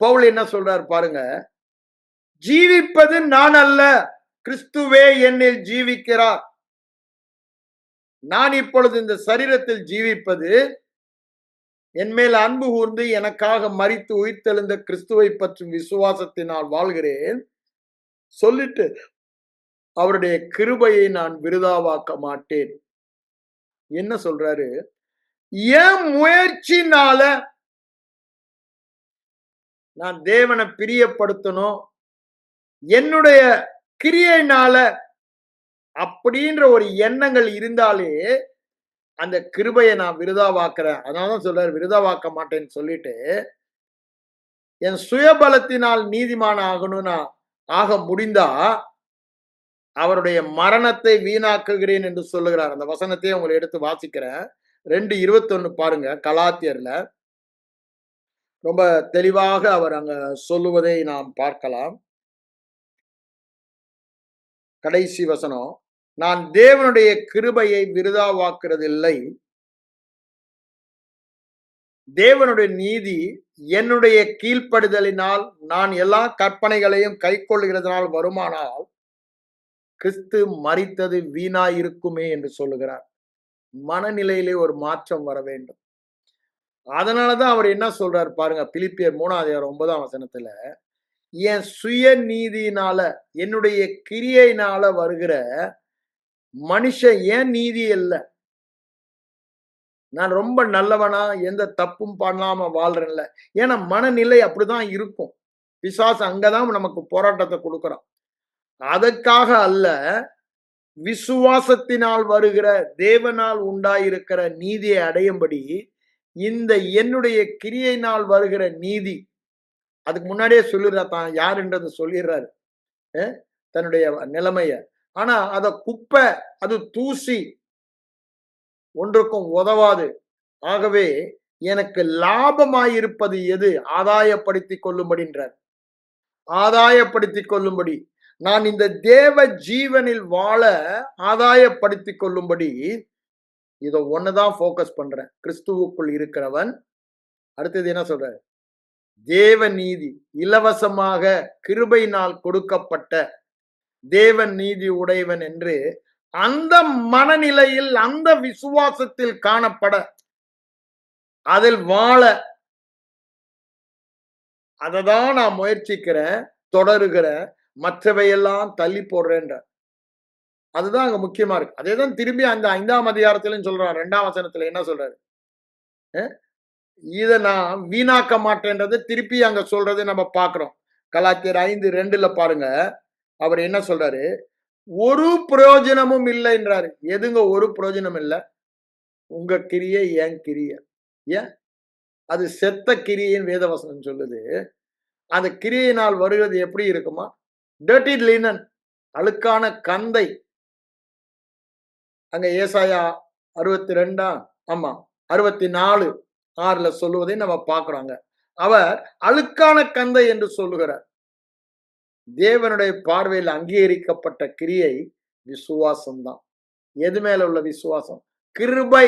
A: பவுல் என்ன சொல்றார் பாருங்க, ஜீவிப்பது நான் அல்ல, கிறிஸ்துவே என்னில் ஜீவிக்கிறார். நான் இப்பொழுது இந்த சரீரத்தில் ஜீவிப்பது என் மேல் அன்பு கூர்ந்து எனக்காக மரித்து உயிர்த்தெழுந்த கிறிஸ்துவை பற்றும் விசுவாசத்தினால் வாழ்கிறேன் சொல்லிட்டு அவருடைய கிருபையை நான் விருதாவாக்க மாட்டேன். என்ன சொல்றாரு? என் முயற்சினால நான் தேவனை பிரியப்படுத்தணும், என்னுடைய கிரியையினால அப்படின்ற ஒரு எண்ணங்கள் இருந்தாலே அந்த கிருபையை நான் விருதாவாக்குறேன். அதனாலதான் சொல்றாரு விருதாவாக்க மாட்டேன்னு சொல்லிட்டு, என் சுயபலத்தினால் நீதிமான ஆகணும்னா ஆக முடிந்தா அவருடைய மரணத்தை வீணாக்குகிறேன் என்று சொல்லுகிறார். அந்த வசனத்தையே உங்களை எடுத்து வாசிக்கிறேன். 2:21 பாருங்க, கலாத்தியர்ல ரொம்ப தெளிவாக அவர் அங்க சொல்லுவதை நாம் பார்க்கலாம். கடைசி வசனம், நான் தேவனுடைய கிருபையை விருதாவாக்குறதில்லை, தேவனுடைய நீதி என்னுடைய கீழ்ப்படுதலினால் நான் எல்லா கற்பனைகளையும் கை கொள்ளுகிறதுனால் வருமானால் கிறிஸ்து மரித்தது வீணாயிருக்குமே என்று சொல்லுகிறார். மனநிலையிலே ஒரு மாற்றம் வர வேண்டும். அதனாலதான் அவர் என்ன சொல்றாரு பாருங்க, பிலிப்பியர் 3:9 வசனத்துல, என் சுய நீதியினால என்னுடைய கிரியையினால வருகிற மனுஷன் ஏன் நீதி இல்ல, நான் ரொம்ப நல்லவனா எந்த தப்பும் பண்ணாம வாழ்றேன்ல. ஏன்னா மனநிலை அப்படிதான் இருக்கும். பிசாசு அங்கதான் நமக்கு போராட்டத்தை கொடுக்கிறான். அதற்காக அல்ல, விசுவாசத்தினால் வருகிற தேவனால் உண்டாயிருக்கிற நீதியை அடையும்படி இந்த என்னுடைய கிரியையினால் வருகிற நீதி, அதுக்கு முன்னாடியே சொல்லிடுறார் தான் யாருன்றது சொல்லிடுறாரு தன்னுடைய நிலைமைய. ஆனா அத குப்பை, அது தூசி, ஒன்றுக்கும் உதவாது. ஆகவே எனக்கு லாபமாயிருப்பது எது? ஆதாயப்படுத்திக் கொள்ளும்படின்றார். ஆதாயப்படுத்திக் கொள்ளும்படி, நான் இந்த தேவ ஜீவனில் வாழ ஆதாயப்படுத்திக் கொள்ளும்படி இத ஒண்ணுதான் போக்கஸ் பண்றேன். கிறிஸ்துவுக்குள் இருக்கிறவன். அடுத்தது என்ன சொல்ற? தேவ நீதி இலவசமாக கிருபையினால் கொடுக்கப்பட்ட தேவன் நீதி உடையவன் என்று அந்த மனநிலையில் அந்த விசுவாசத்தில் காணப்பட, அதில் வாழ, அததான் நான் முயற்சிக்கிறேன், தொடருகிறேன், மற்றவையெல்லாம் தள்ளி போடுறேன்ற. அதுதான் அங்க முக்கியமா இருக்கு. அதேதான் திரும்பி அந்த 5ஆம் அதிகாரத்திலும் சொல்றான். 2ஆம் வசனத்துல என்ன சொல்றாரு? இத நான் வீணாக்க மாட்டேன்றது திருப்பி அங்க சொல்றதை நம்ம பார்க்கிறோம். கலாத்தியர் 5:2 பாருங்க, அவர் என்ன சொல்றாரு? ஒரு பிரயோஜனமும் இல்லை என்றாரு. எதுங்க ஒரு பிரயோஜனம் இல்ல? உங்க கிரியை என் கிரியை. ஏன்? அது செத்த கிரியைன்னு வேதவசனம் சொல்லுது. அந்த கிரியையினால் வருகிறது எப்படி இருக்குமா? டர்ட்டி லினன், அழுக்கான கந்தை. அங்க ஏசாயா 62 ஆமா 64:6 சொல்லுவதை நம்ம பார்க்கிறோங்க. அவர் அழுக்கான கந்தை என்று சொல்லுகிறார். தேவனுடைய பார்வையில் அங்கீகரிக்கப்பட்ட கிரியை விசுவாசம் தான். எது மேல உள்ள விசுவாசம்? கிருபை.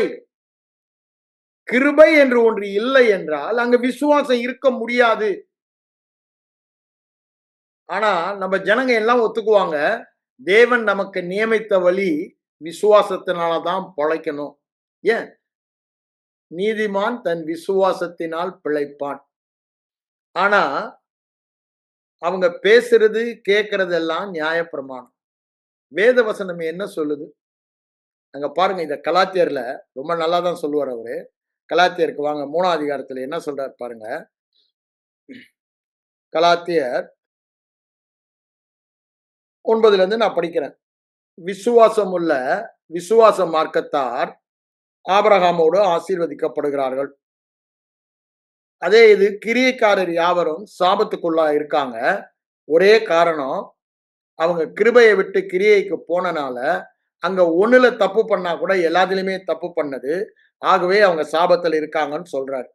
A: கிருபை என்று ஒன்று இல்லை என்றால் அங்க விசுவாசம் இருக்க முடியாது. ஆனா நம்ம ஜனங்க எல்லாம் ஒத்துக்குவாங்க, தேவன் நமக்கு நியமித்த வழி விசுவாசத்தினாலதான் பொழைக்கணும். ஏன்? நீதிமான் தன் விசுவாசத்தினால் பிழைப்பான். ஆனா அவங்க பேசுறது கேட்கறதெல்லாம் நியாயப்பிரமாணம். வேத வசனம் என்ன சொல்லுது? அங்க பாருங்க, இந்த கலாத்தியர்ல ரொம்ப நல்லா தான் சொல்லுவார் அவரு. கலாத்தியருக்கு வாங்க, 3ஆம் அதிகாரத்துல என்ன சொல்றாரு பாருங்க. கலாத்தியர் 9 நான் படிக்கிறேன். விசுவாசம் உள்ள விசுவாச மார்க்கத்தார் ஆபிரகாமோடு ஆசீர்வதிக்கப்படுகிறார்கள். அதே இது கிரியைக்காரர் யாவரும் சாபத்துக்குள்ளா இருக்காங்க. ஒரே காரணம், அவங்க கிருபையை விட்டு கிரியைக்கு போனனால அங்க ஒண்ணுல தப்பு பண்ணா கூட எல்லாத்துலயுமே தப்பு பண்ணது. ஆகவே அவங்க சாபத்தில் இருக்காங்கன்னு சொல்றாரு.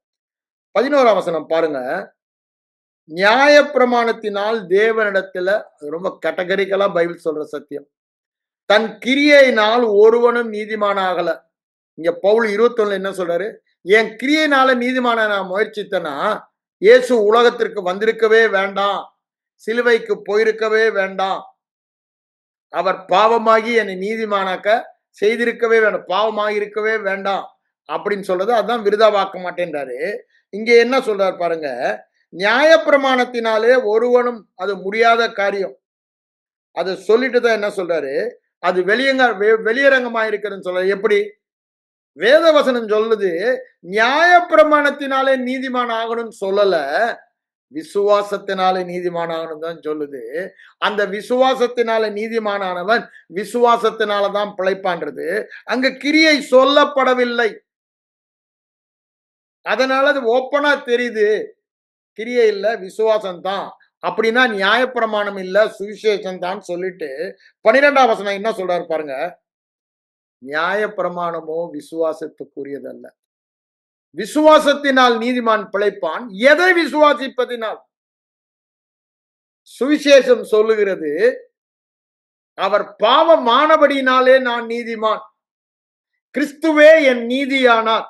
A: 11ஆம் வசனம் பாருங்க. நியாய பிரமாணத்தினால் தேவனிடத்துல ரொம்ப கேட்டகரிக்கலா பைபிள் சொல்ற சத்தியம். தன் கிரியையினால் ஒருவனும் நீதிமானாகல. இங்க பவுல் 21 என்ன சொல்றாரு? என் கிரியையினால நீதிமான நான் முயற்சித்தனா இயேசு உலகத்திற்கு வந்திருக்கவே வேண்டாம், சிலுவைக்கு போயிருக்கவே வேண்டாம், அவர் பாவமாகி என்னை நீதிமானாக்க செய்திருக்கவே வேண்டாம், பாவமாகி இருக்கவே வேண்டாம் அப்படின்னு சொல்றது. அதுதான் விருதாவாக்க மாட்டேன்றாரு. இங்க என்ன சொல்றாரு பாருங்க, நியாய பிரமாணத்தினாலே ஒருவனும் அது முடியாத காரியம். அதை சொல்லிட்டு தான் என்ன சொல்றாரு, அது வெளியரங்கமா இருக்கிறதுன்னு சொல்ற. எப்படி? வேதவசனம் சொல்லுது நியாய பிரமாணத்தினாலே நீதிமான் ஆகணும்னு சொல்லல, விசுவாசத்தினாலே நீதிமான் ஆகணும் தான் சொல்லுது. அந்த விசுவாசத்தினால நீதிமானானவன் விசுவாசத்தினாலதான் பிழைப்பான்றது அங்க கிரியை சொல்லப்படவில்லை. அதனால அது ஓப்பனா தெரியுது, கிரியை இல்ல விசுவாசம் தான். அப்படின்னா நியாயப்பிரமாணம் இல்ல சுவிசேஷம் தான் சொல்லிட்டு 12ஆம் வசனம் என்ன சொல்றாரு பாருங்க, நியாயப்பிரமாணமோ விசுவாசத்துக்குரியதல்ல, விசுவாசத்தினால் நீதிமான் பிழைப்பான். எதை விசுவாசிப்பதினால்? சுவிசேஷம் சொல்லுகிறது அவர் பாவமானபடினாலே நான் நீதிமான், கிறிஸ்துவே என் நீதியானார்,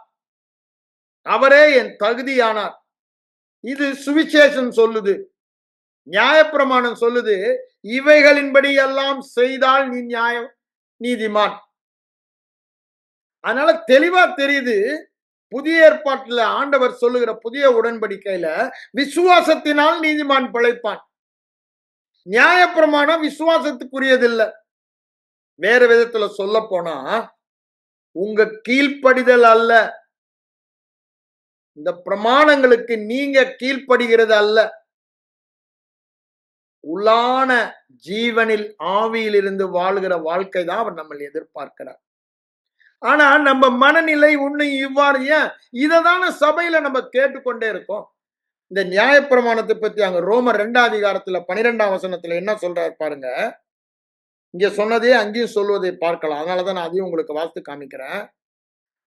A: அவரே என் தகுதியானார். இது சுவிசேஷம் சொல்லுது. நியாயப்பிரமாணம் சொல்லுது இவைகளின்படி எல்லாம் செய்தால் நீ நீதிமான். அதனால தெளிவா தெரியுது, புதிய ஏற்பாட்டில் ஆண்டவர் சொல்லுகிற புதிய உடன்படிக்கையில விசுவாசத்தினால் நீதிமான் பிழைப்பான். நியாயப்பிரமாணம் விசுவாசத்துக்குரியதில்லை. வேற விதத்துல சொல்ல போனா உங்க கீழ்ப்படிதல் அல்ல, இந்த பிரமாணங்களுக்கு நீங்க கீழ்ப்படுகிறது அல்ல, உள்ளான ஜீவனில் ஆவியில் இருந்து வாழ்கிற வாழ்க்கை தான் அவர் நம்ம எதிர்பார்க்கிறார். ஆனா நம்ம மனநிலை உன்னை இவ்வாறு, ஏன் இததான சபையில நம்ம கேட்டுக்கொண்டே இருக்கோம். இந்த நியாயப்பிரமாணத்தை பத்தி அங்க ரோமர் 2ஆம் அதிகாரத்துல 12ஆம் வசனத்துல என்ன சொல்றாரு பாருங்க. இங்க சொன்னதே அங்கேயும் சொல்வதை பார்க்கலாம். அதனாலதான் நான் அதையும் உங்களுக்கு வாசித்து காமிக்கிறேன்.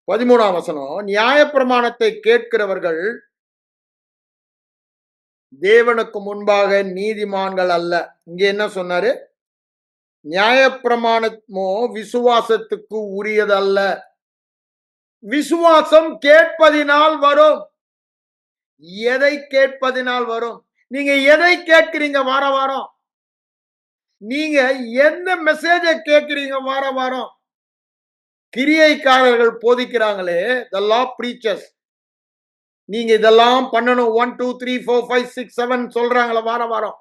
A: 13ஆம் வசனம், நியாயப்பிரமாணத்தை கேட்கிறவர்கள் தேவனுக்கு முன்பாக நீதிமான்கள் அல்ல. இங்க என்ன சொன்னாரு? நியாயப்பிரமாணமோ விசுவாசத்துக்கு உரியதல்ல, விசுவாசம் கேட்பதினால் வரும். எதை கேட்பதினால் வரும்? நீங்க எதை கேட்கிறீங்க வார வாரம்? நீங்க என்ன மெசேஜை கேட்கிறீங்க வார வாரம்? கிரியைக்காரர்கள் போதிக்கிறாங்களே, the law preachers, நீங்க இதெல்லாம் பண்ணணும், 1 2 3 4 5 6 7 சொல்றாங்களா வார வாரம்?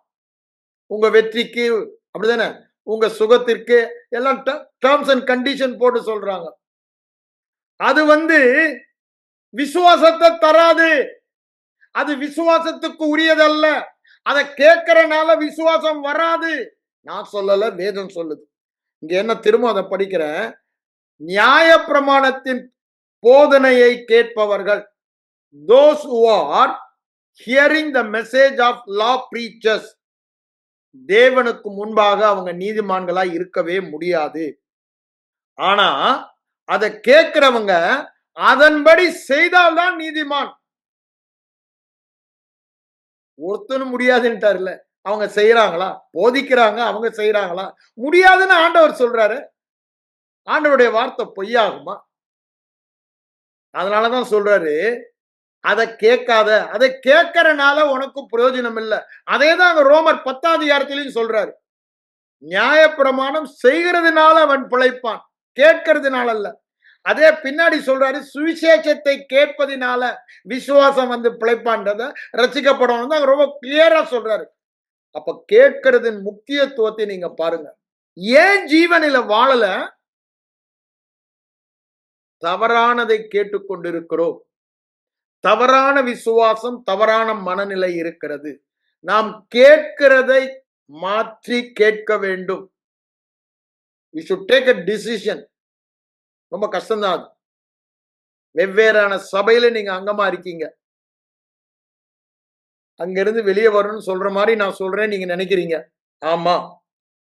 A: உங்க வெற்றிக்கு அப்படிதானே, உங்க சுகத்திற்கு எல்லாம் டேர்ம்ஸ் அண்ட் கண்டிஷன் போட்டு சொல்றாங்க. அது விசுவாசத்தை தராது, அது விசுவாசத்துக்கு உரியதல்ல. அதை கேட்கறனால விசுவாசம் வராது. நான் சொல்லல, வேதம் சொல்லுது. இங்க என்ன, திரும்ப அதை படிக்கிறேன். நியாய பிரமாணத்தின் போதனையை கேட்பவர்கள், those who are hearing the message of law preachers, தேவனுக்கு முன்பாக அவங்க நீதிமான்களா இருக்கவே முடியாது. ஆனா அதை கேட்கிறவங்க அதன்படி செய்தால்தான் நீதிமான். ஒருத்தனும் முடியாதுன்ட்டார்ல, அவங்க செய்யறாங்களா? போதிக்கிறாங்க, அவங்க செய்யறாங்களா? முடியாதுன்னு ஆண்டவர் சொல்றாரு. ஆண்டவருடைய வார்த்தை பொய்யாகுமா? அதனாலதான் சொல்றாரு, அதை கேட்காத, அதை கேட்கறனால உனக்கு பிரயோஜனம் இல்லை. அதேதான் அங்க ரோமர் 10ஆம் அதிகாரத்திலையும் சொல்றாரு, நியாயப்பிரமாணம் செய்கிறதுனால அவன் பிழைப்பான், கேட்கறதுனால அல்ல. அதே பின்னாடி சொல்றாரு, சுவிசேஷத்தை கேட்பதினால விசுவாசம் பிழைப்பான்றத ரசிக்கப்படணும், ரொம்ப கிளியரா சொல்றாரு. அப்ப கேட்கறதின் முக்கியத்துவத்தை நீங்க பாருங்க. ஏன் ஜீவனில வாழல? தவறானதை கேட்டுக்கொண்டிருக்கிறோம். தவறான விசுவாசம், தவறான மனநிலை இருக்கிறது. நாம் கேட்கிறதை மாற்றி கேட்க வேண்டும். we should take a decision. ரொம்ப கஷ்டம்தான் அது. வெவ்வேறான சபையில நீங்க அங்கமா இருக்கீங்க, அங்கிருந்து வெளியே வரணும்னு சொல்ற மாதிரி நான் சொல்றேன், நீங்க நினைக்கிறீங்க. ஆமா,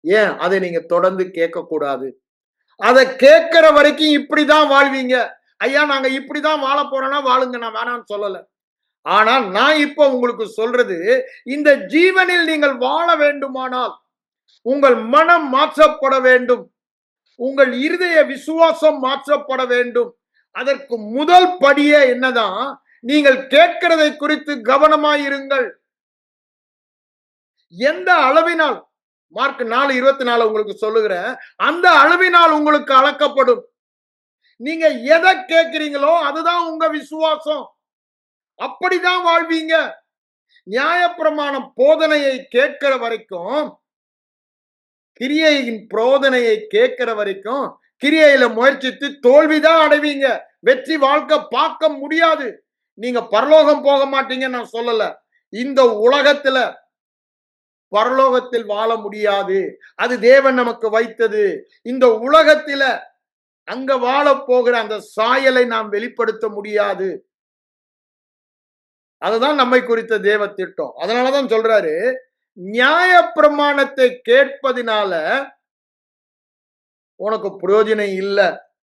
A: ஏன் அதை நீங்க தொடர்ந்து கேட்க கூடாது? அதை கேட்கிற வரைக்கும் இப்படிதான் வாழ்வீங்க. ஐயா நாங்க இப்படிதான் வாழ போறோம்னா வாழுங்க, நான் வேணாம்னு சொல்லல. ஆனா நான் இப்ப உங்களுக்கு சொல்றது, இந்த ஜீவனில் நீங்கள் வாழ வேண்டுமானால் உங்கள் மனம் மாற்றப்பட வேண்டும், உங்கள் இருதய விசுவாசம் மாற்றப்பட வேண்டும். அதற்கு முதல் படியே என்னதான், நீங்கள் கேட்கிறதை குறித்து கவனமாயிருங்கள். எந்த அளவினால், மார்க் 4:24 உங்களுக்கு சொல்லுகிறேன், அந்த அளவினால் உங்களுக்கு அளக்கப்படும். நீங்க எதை கேட்கிறீங்களோ அதுதான் உங்க விசுவாசம். அப்படிதான் வாழ்வீங்க. நியாயப்பிரமாண போதனையை கேட்கிற வரைக்கும், கிரியையின் போதனையை கேட்கிற வரைக்கும், கிரியையில முயற்சித்து தோல்விதான் அடைவீங்க. வெற்றி வாழ்க்கை பார்க்க முடியாது. நீங்க பரலோகம் போக மாட்டீங்கன்னு நான் சொல்லல. இந்த உலகத்துல பரலோகத்தில் வாழ முடியாது. அது தேவன் நமக்கு வைத்தது. இந்த உலகத்தில அங்க வாழ போகிற அந்த சாயலை நாம் வெளிப்படுத்த முடியாது. அதுதான் நம்மை குறித்த தேவ திட்டம். அதனாலதான் சொல்றாரு, நியாய பிரமாணத்தை கேட்பதினால உனக்கு பிரயோஜனம் இல்ல.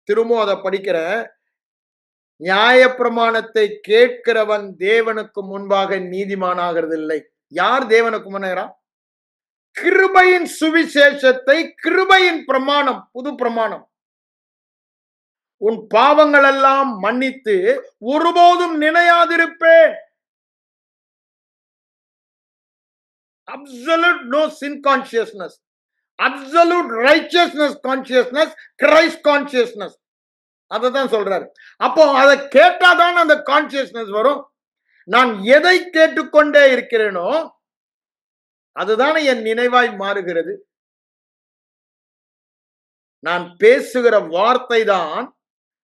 A: திரும்பவும் அதை படிக்கிறேன். நியாய பிரமாணத்தை கேட்கிறவன் தேவனுக்கு முன்பாக நீதிமானாகிறது இல்லை. யார் தேவனுக்கு முன்னேறா? கிருபையின் சுவிசேஷத்தை, கிருபையின் பிரமாணம், புது பிரமாணம், உன் பாவங்கள் எல்லாம் மன்னித்து ஒருபோதும் நினையாதிருப்பேன். Absolute no sin consciousness, absolute righteousness consciousness, Christ consciousness. அததான் சொல்றாரு. அப்போ அதை கேட்டாதான் அந்த கான்சியஸ்னஸ் வரும். நான் எதை கேட்டுக்கொண்டே இருக்கிறேனோ அதுதானே என் நினைவாய் மாறுகிறது. நான் பேசுகிற வார்த்தை தான்,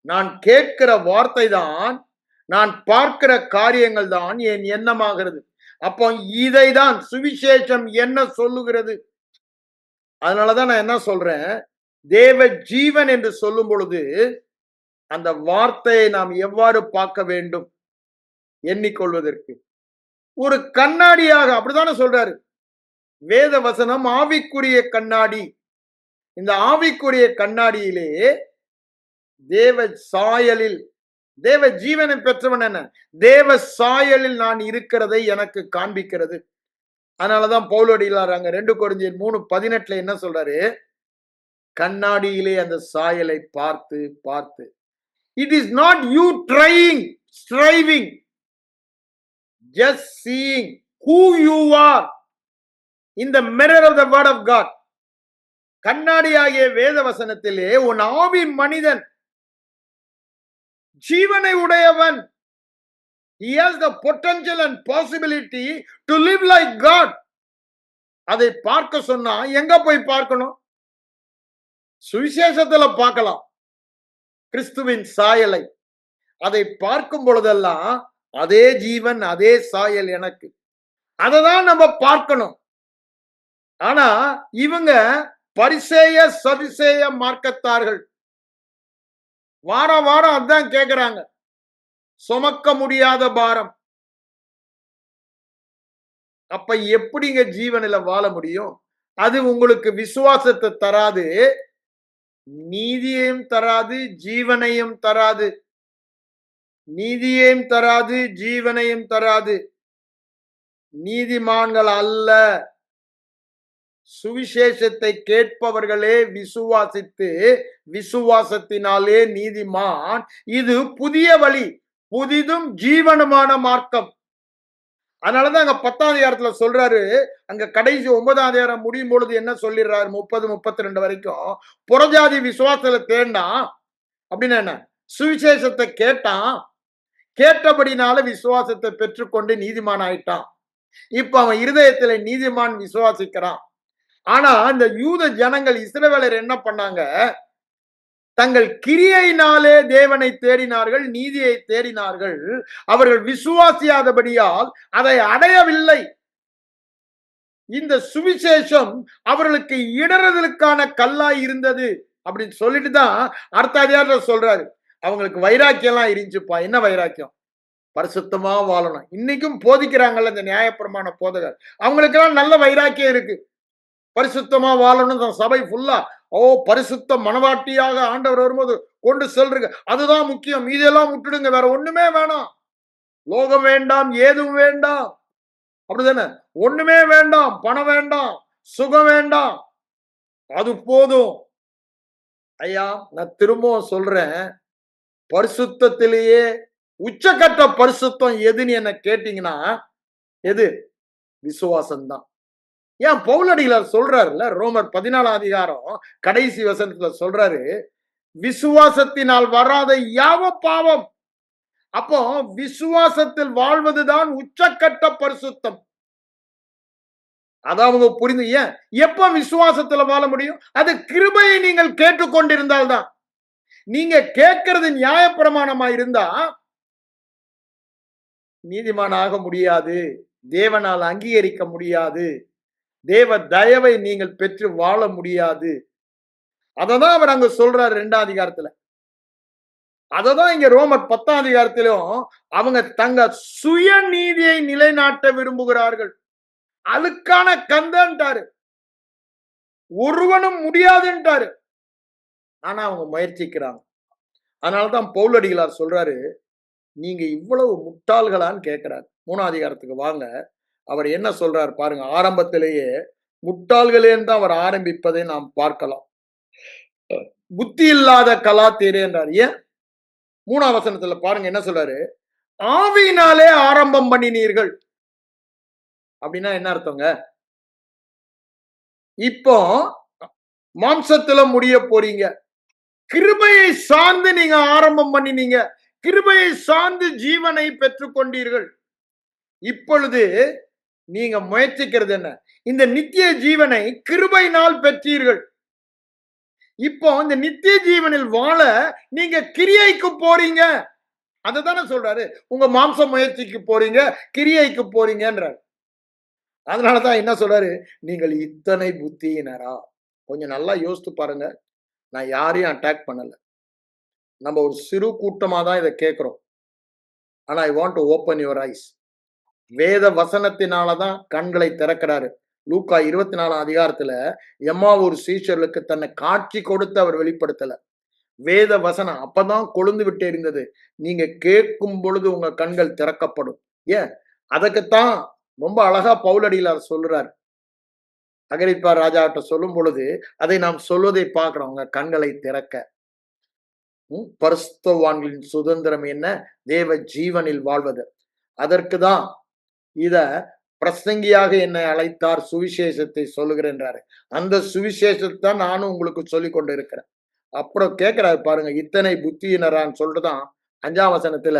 A: நான் கேட்கிற வார்த்தை தான், நான் பார்க்கிற காரியங்கள் தான் என் எண்ணமாகிறது. அப்போ இதை தான் சுவிசேஷம் என்ன சொல்லுகிறது. அதனாலதான் நான் என்ன சொல்றேன், தேவ ஜீவன் என்று சொல்லும் பொழுது அந்த வார்த்தையை நாம் எவ்வாறு பார்க்க வேண்டும் எண்ணிக்கொள்வதற்கு ஒரு கண்ணாடியாக, அப்படித்தானே சொல்றாரு. வேத வசனம் ஆவிக்குரிய கண்ணாடி. இந்த ஆவிக்குரிய கண்ணாடியிலே தேவ சாயலில், தேவ ஜீவனை பெற்றவன் என்ன, தேவ சாயலில் நான் இருக்கிறதை எனக்கு காண்பிக்கிறது. அதனாலதான் பவுலடிகளார் அங்க 2 கொரிந்தியர் 3:18 என்ன சொல்றாரு, கண்ணாடியிலே அந்த சாயலை பார்த்து பார்த்து. It is not you trying, striving, just seeing who you are in the mirror of the word of God. கண்ணாடியாகிய வேத வசனத்திலே உன் ஆவி மனிதன் ஜீவனை உடையவன். He has the potential and possibility to live like God. அதை பார்க்க சொன்னா எங்க போய் பார்க்கணும்? சுவிசேஷத்துல பார்க்கலாம் கிறிஸ்துவின் சாயலை. அதை பார்க்கும் பொழுதெல்லாம் அதே ஜீவன், அதே சாயல் எனக்கு. அததான் நம்ம பார்க்கணும். ஆனா இவங்க பரிசேய சதுசேய மார்க்கத்தார்கள் வாரம் வாரம் அதான் கேட்கிறாங்க, சுமக்க முடியாத பாரம். அப்ப எப்படிங்க ஜீவனில வாழ முடியும்? அது உங்களுக்கு விசுவாசத்தை தராது, நீதியையும் தராது, ஜீவனையும் தராது. நீதியையும் தராது, ஜீவனையும் தராது. நீதிமான்கள் அல்ல, சுவிசேஷத்தை கேட்பவர்களே விசுவாசித்து விசுவாசத்தினாலே நீதிமான். இது புதிய வழி, புதிதும் ஜீவனுமான மார்க்கம். அதனாலதான் அங்க 10ஆம் அதிகாரத்துல சொல்றாரு, அங்க கடைசி 9ஆம் அதிகாரம் முடியும் பொழுது என்ன சொல்லிடுறாரு, 30-32 வரைக்கும், புறஜாதி விசுவாசத்துல தேண்டான் அப்படின்னா என்ன, சுவிசேஷத்தை கேட்டான், கேட்டபடினால விசுவாசத்தை பெற்றுக்கொண்டு நீதிமான் ஆயிட்டான். இப்ப அவன் இருதயத்துல நீதிமான் விசுவாசிக்கிறான். ஆனா இந்த யூத ஜனங்கள், இஸ்ரவேலர் என்ன பண்ணாங்க, தங்கள் கிரியையினாலே தேவனை தேடினார்கள், நீதியை தேடினார்கள். அவர்கள் விசுவாசியாதபடியால் அதை அடையவில்லை. இந்த சுவிசேஷம் அவர்களுக்கு இடறுதலுக்கான கல்லாய் இருந்தது அப்படின்னு சொல்லிட்டு தான் அடுத்த அதிகாரத்துல சொல்றாரு, அவங்களுக்கு வைராக்கியம் எல்லாம் இருந்துச்சுப்பா. என்ன வைராக்கியம்? பரிசுத்தமா வாழணும். இன்னைக்கும் போதிக்கிறாங்கல்ல இந்த நியாயப்பிரமாண போதகர், அவங்களுக்கு எல்லாம் நல்ல வைராக்கியம் இருக்கு. பரிசுத்தமா வாழணும் தான் சபை ஃபுல்லா. ஓ, பரிசுத்த மனவாட்டியாக ஆண்டவர் வரும்போது கொண்டு செல்றீங்க, அதுதான் முக்கியம், இதெல்லாம் விட்டுடுங்க, வேற ஒண்ணுமே வேணாம். லோகம் வேண்டாம், ஏதும் வேண்டாம். அப்படிதானே? ஒண்ணுமே வேண்டாம், பணம் வேண்டாம், சுகம் வேண்டாம், அது போதும். ஐயா, நான் திரும்பவும் சொல்றேன், பரிசுத்தத்திலேயே உச்சக்கட்ட பரிசுத்தம் எதுன்னு என்ன கேட்டீங்கன்னா, எது? விசுவாசம் தான். ஏன் பவுலடிகளார் சொல்றாருல்ல, ரோமர் 14 அதிகாரம் கடைசி வசனத்துல சொல்றாரு, விசுவாசத்தினால் வராத யாவ பாவம். அப்போ விசுவாசத்தில் வாழ்வதுதான் உச்சக்கட்ட பரிசுத்தம். அத அவங்க புரிந்து, ஏன் எப்ப விசுவாசத்துல வாழ முடியும்? அது கிருபையை நீங்கள் கேட்டுக்கொண்டிருந்தால் தான். நீங்க கேட்கிறது நியாயப்பிரமாணமா இருந்தா நீதிமானாக முடியாது, தேவனால் அங்கீகரிக்க முடியாது, தேவ தயவை நீங்கள் பெற்று வாழ முடியாது. அததான் அவர் அங்க சொல்றாரு 2ஆம் அதிகாரத்துல. அததான் இங்க ரோமர் 10ஆம் அதிகாரத்திலும் அவங்க தங்க சுய நீதியை நிலைநாட்ட விரும்புகிறார்கள். அழுக்கான கந்தன்ட்டாரு, ஒருவனும் முடியாதுன்ட்டாரு. ஆனா அவங்க முயற்சிக்கிறாங்க. அதனாலதான் பவுலடிகளார் சொல்றாரு, நீங்க இவ்வளவு முட்டாள்களான்னு கேட்கிறார். 3ஆம் அதிகாரத்துக்கு வாங்க. அவர் என்ன சொல்றார் பாருங்க. ஆரம்பத்திலேயே முட்டாள்களேன்னு தான் அவர் ஆரம்பிப்பதை நாம் பார்க்கலாம். புத்தி இல்லாத கலாத்தீரே என்றார். ஏன்? 3ஆம் வசனத்துல பாருங்க என்ன சொல்றாரு, ஆவியினாலே ஆரம்பம் பண்ணினீர்கள். அப்படின்னா என்ன அர்த்தங்க? இப்போ மாம்சத்துல முடிய போறீங்க, கிருபையை சார்ந்து நீங்க ஆரம்பம் பண்ணினீங்க, கிருபையை சார்ந்து ஜீவனை பெற்றுக் கொண்டீர்கள். இப்பொழுது நீங்க முயற்சிக்கிறது என்ன? இந்த நித்திய ஜீவனை கிருபையினால் பெற்றீர்கள். இப்போ இந்த நித்திய ஜீவனில் வாழ நீங்க கிரியைக்கு போறீங்க. அததானே சொல்றாரு. உங்க மாம்ச முயற்சிக்கு போறீங்க, கிரியைக்கு போறீங்கன்றார். அதனாலதான் என்ன சொல்றாரு, நீங்கள் இத்தனை புத்தியினரா? கொஞ்சம் நல்லா யோசித்து பாருங்க. நான் யாரையும் அட்டாக் பண்ணல. நம்ம ஒரு சிறு கூட்டமா தான் இதை கேட்கிறோம். ஆனா I want to open your eyes. வேத வசனத்தினாலதான் கண்களை திறக்கிறாரு. லூக்கா 24ஆம் அதிகாரத்துல எம்மாவூர் சீஷர்களுக்கு தன்னை காட்சி கொடுத்து அவர் வெளிப்படுத்தல. வேத வசனம் அப்பதான் கொழுந்து விட்டு எறிந்தது. நீங்க கேட்கும் பொழுது உங்க கண்கள் திறக்கப்படும். ஏன்? அதுக்குத்தான் ரொம்ப அழகா பவுலடிகளார் சொல்றார். அகிரிப்பா ராஜாட்ட சொல்லும் பொழுது அதை நாம் சொல்வதை பார்க்கிறோம். உங்க கண்களை திறக்க. பரிசுத்தவான்களின் சுதந்திரம் என்ன? தேவ ஜீவனில் வாழ்வது. அதற்கு தான் இத பிரசங்கியாக என்னை அழைத்தார், சுவிசேஷத்தை சொல்லுகிறேன்றாரு. அந்த சுவிசேஷத்தை நானும் உங்களுக்கு சொல்லிக் கொண்டு இருக்கிறேன். அப்புறம் கேட்கிறாரு பாருங்க, இத்தனை புத்தியினரான்னு சொல்றதுதான் 5ஆம் வசனத்துல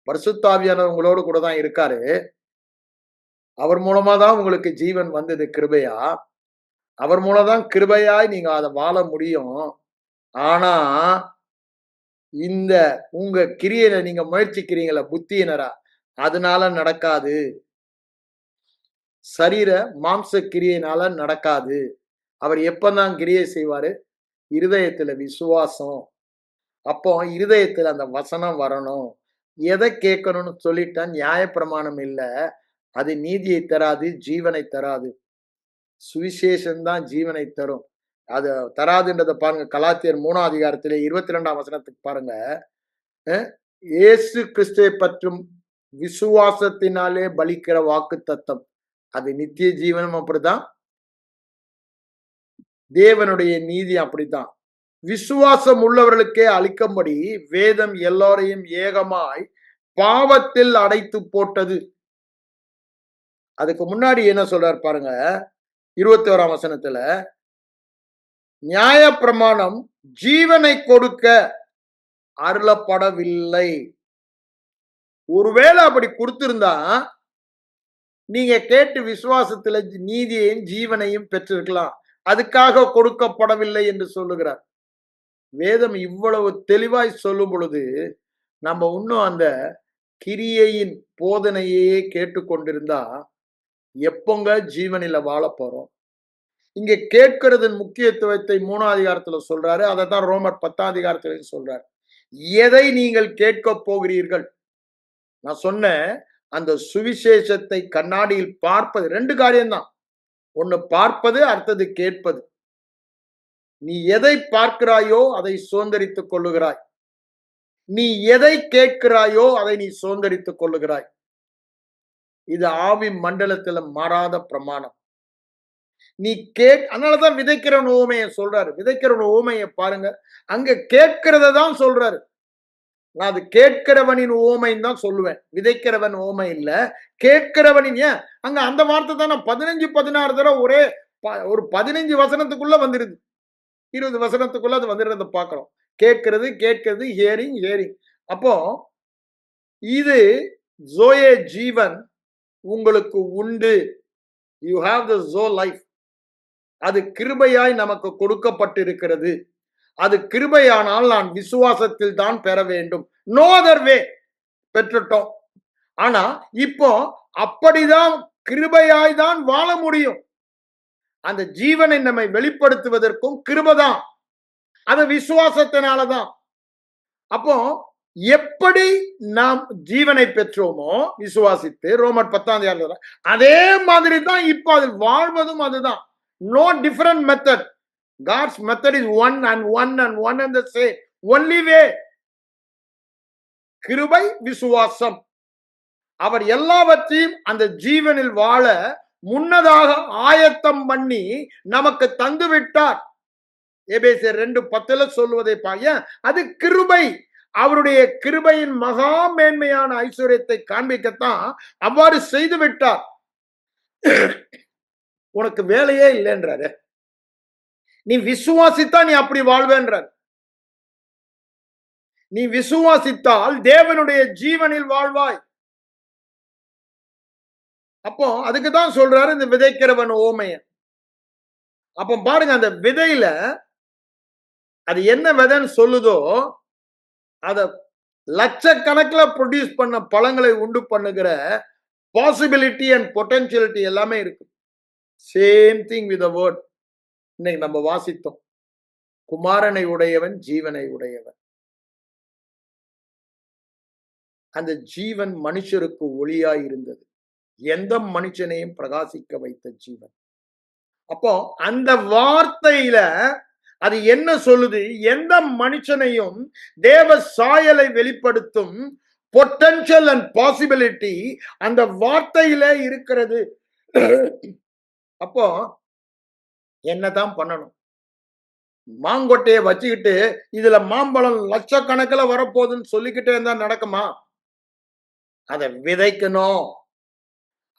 A: பரிசுத்தாவியானவர் உங்களோடு கூட தான் இருக்காரு. அவர் மூலமா தான் உங்களுக்கு ஜீவன் வந்தது கிருபையா. அவர் மூலம் தான் கிருபையாய் நீங்க அதை வாழ முடியும். ஆனா இந்த உங்க கிரியையில நீங்க முயற்சிக்கிறீங்களா புத்தியினரா, அதனால நடக்காது. சரீர மாம்ச கிரியையினால நடக்காது. அவர் எப்பதான் கிரியை செய்வாரு? இருதயத்துல விசுவாசம். அப்போ இருதயத்துல அந்த வசனம் வரணும். எதை கேட்கணும்னு சொல்லிட்டா நியாயப்பிரமாணம் இல்ல, அது நீதியை தராது, ஜீவனை தராது. சுவிசேஷம் தான் ஜீவனை தரும். அது தராதுன்றத பாருங்க. கலாத்தியர் 3ஆம் அதிகாரத்திலே 22ஆம் வசனத்துக்கு பாருங்க. இயேசு கிறிஸ்துவை பற்றும் விசுவாசத்தினாலே பலிக்கிற வாக்கு தத்தம், அது நித்திய ஜீவனும் அப்படித்தான், தேவனுடைய நீதி அப்படித்தான். விசுவாசம் உள்ளவர்களுக்கே அளிக்கும்படி வேதம் எல்லோரையும் ஏகமாய் பாவத்தில் அடைத்து போட்டது. அதுக்கு முன்னாடி என்ன சொல்றார் பாருங்க. 21ஆம் வசனத்துல, நியாய பிரமாணம் ஜீவனை கொடுக்க அருளப்படவில்லை. ஒருவேளை அப்படி கொடுத்திருந்தா நீங்க கேட்டு விசுவாசத்துல நீதியையும் ஜீவனையும் பெற்றிருக்கலாம். அதுக்காக கொடுக்கப்படவில்லை என்று சொல்லுகிறார். வேதம் இவ்வளவு தெளிவாய் சொல்லும் பொழுது நம்ம இன்னும் அந்த கிரியையின் போதனையே கேட்டுக்கொண்டிருந்தா எப்போங்க ஜீவனில வாழ போறோம்? இங்க கேட்கிறதன் முக்கியத்துவத்தை 3ஆம் அதிகாரத்துல சொல்றாரு. அதைத்தான் ரோமர் 10ஆம் அதிகாரத்துல சொல்றாரு. எதை நீங்கள் கேட்க போகிறீர்கள்? நான் சொன்னேன், அந்த சுவிசேஷத்தை கண்ணாடியில் பார்ப்பது 2 காரியம்தான். ஒன்னு பார்ப்பது, அடுத்தது கேட்பது. நீ எதை பார்க்கிறாயோ அதை சுதந்தரித்துக் கொள்ளுகிறாய். நீ எதை கேட்கிறாயோ அதை நீ சுதந்தரித்துக் கொள்ளுகிறாய். இது ஆவி மண்டலத்துல மாறாத பிரமாணம். நீ அதனாலதான் விதைக்கிறவன் ஊமையை சொல்றாரு. விதைக்கிறவன் ஊமையை பாருங்க. அங்க கேட்கிறத தான் சொல்றாரு. நான் அது கேட்கிறவனின் ஓமைன்னு தான் சொல்லுவேன். விதைக்கிறவன் ஓமை இல்ல. கேட்கிறவனின் ஏன் அங்க அந்த வார்த்தை தானே 15, 16 தடவை ஒரே ஒரு 15 வசனத்துக்குள்ள வந்துருது. 20 வசனத்துக்குள்ள அது வந்துடுறத பார்க்கிறோம். கேட்கிறது, ஹியரிங். அப்போ இது ஜோயே ஜீவன் உங்களுக்கு உண்டு. You have the Joe life. அது கிருபையாய் நமக்கு கொடுக்கப்பட்டிருக்கிறது. அது கிருபையானால் நான் விசுவாசத்தில் தான் பெற வேண்டும். நோ அதர் வே பெற்றுட்டோம். ஆனா இப்போ அப்படிதான் கிருபையாய் தான் வாழ முடியும். அந்த ஜீவனை நம்மை வெளிப்படுத்துவதற்கும் கிருபைதான். அது விசுவாசத்தினாலதான். அப்போ எப்படி நாம் ஜீவனை பெற்றோமோ விசுவாசித்து ரோமர் 10 அதே மாதிரி தான் இப்போ அதில் வாழ்வதும் அதுதான். No different method. God's method is one and the same. Only way. கிருபை விசுவாசம். அவர் எல்லாவற்றையும் அந்த ஜீவனில் வாழ முன்னதாக ஆயத்தம் பண்ணி நமக்கு தந்து விட்டார். எபேசியர் 2:10 சொல்வதை பாருங்க. அது கிருபை. அவருடைய கிருபையின் மகா மேன்மையான ஐஸ்வர்யத்தை காண்பிக்கத்தான் அவ்வாறு செய்து விட்டார். உனக்கு வேலையே இல்லைன்றாரு. நீ விசுவாசித்தா நீ அப்படி வாழ்வேன்றார். நீ விசுவாசித்தால் தேவனுடைய ஜீவனில் வாழ்வாய். அப்போ அதுக்கு தான் சொல்றாரு இந்த விதைக்கிறவன் ஓமைய. அப்போ பாருங்க, அந்த விதையில அது என்ன விதைன்னு சொல்லுதோ அத லட்சக்கணக்கில் ப்ரொடியூஸ் பண்ண பழங்களை உண்டு பண்ணுகிற பாசிபிலிட்டி அண்ட் பொட்டன்ஷியலிட்டி எல்லாமே இருக்கு. Same thing with the word. இன்னைக்கு நம்ம வாசித்தோம். குமாரனை உடையவன் ஜீவனை உடையவன். அந்த ஜீவன் மனுஷருக்கு ஒளியாய் இருந்தது. எந்த மனுஷனையும் பிரகாசிக்க வைத்த ஜீவன். அப்போ அந்த வார்த்தையில அது என்ன சொல்லுது? எந்த மனுஷனையும் தேவ சாயலை வெளிப்படுத்தும் பொட்டன்ஷியல் அண்ட் பாசிபிலிட்டி அந்த வார்த்தையில இருக்கிறது. அப்போ என்னதான் பண்ணணும்? மாங்கொட்டையை வச்சுக்கிட்டு இதுல மாம்பழம் லட்சக்கணக்கில் வரப்போகுதுன்னு சொல்லிக்கிட்டே இருந்தா நடக்குமா? அதை விதைக்கணும்.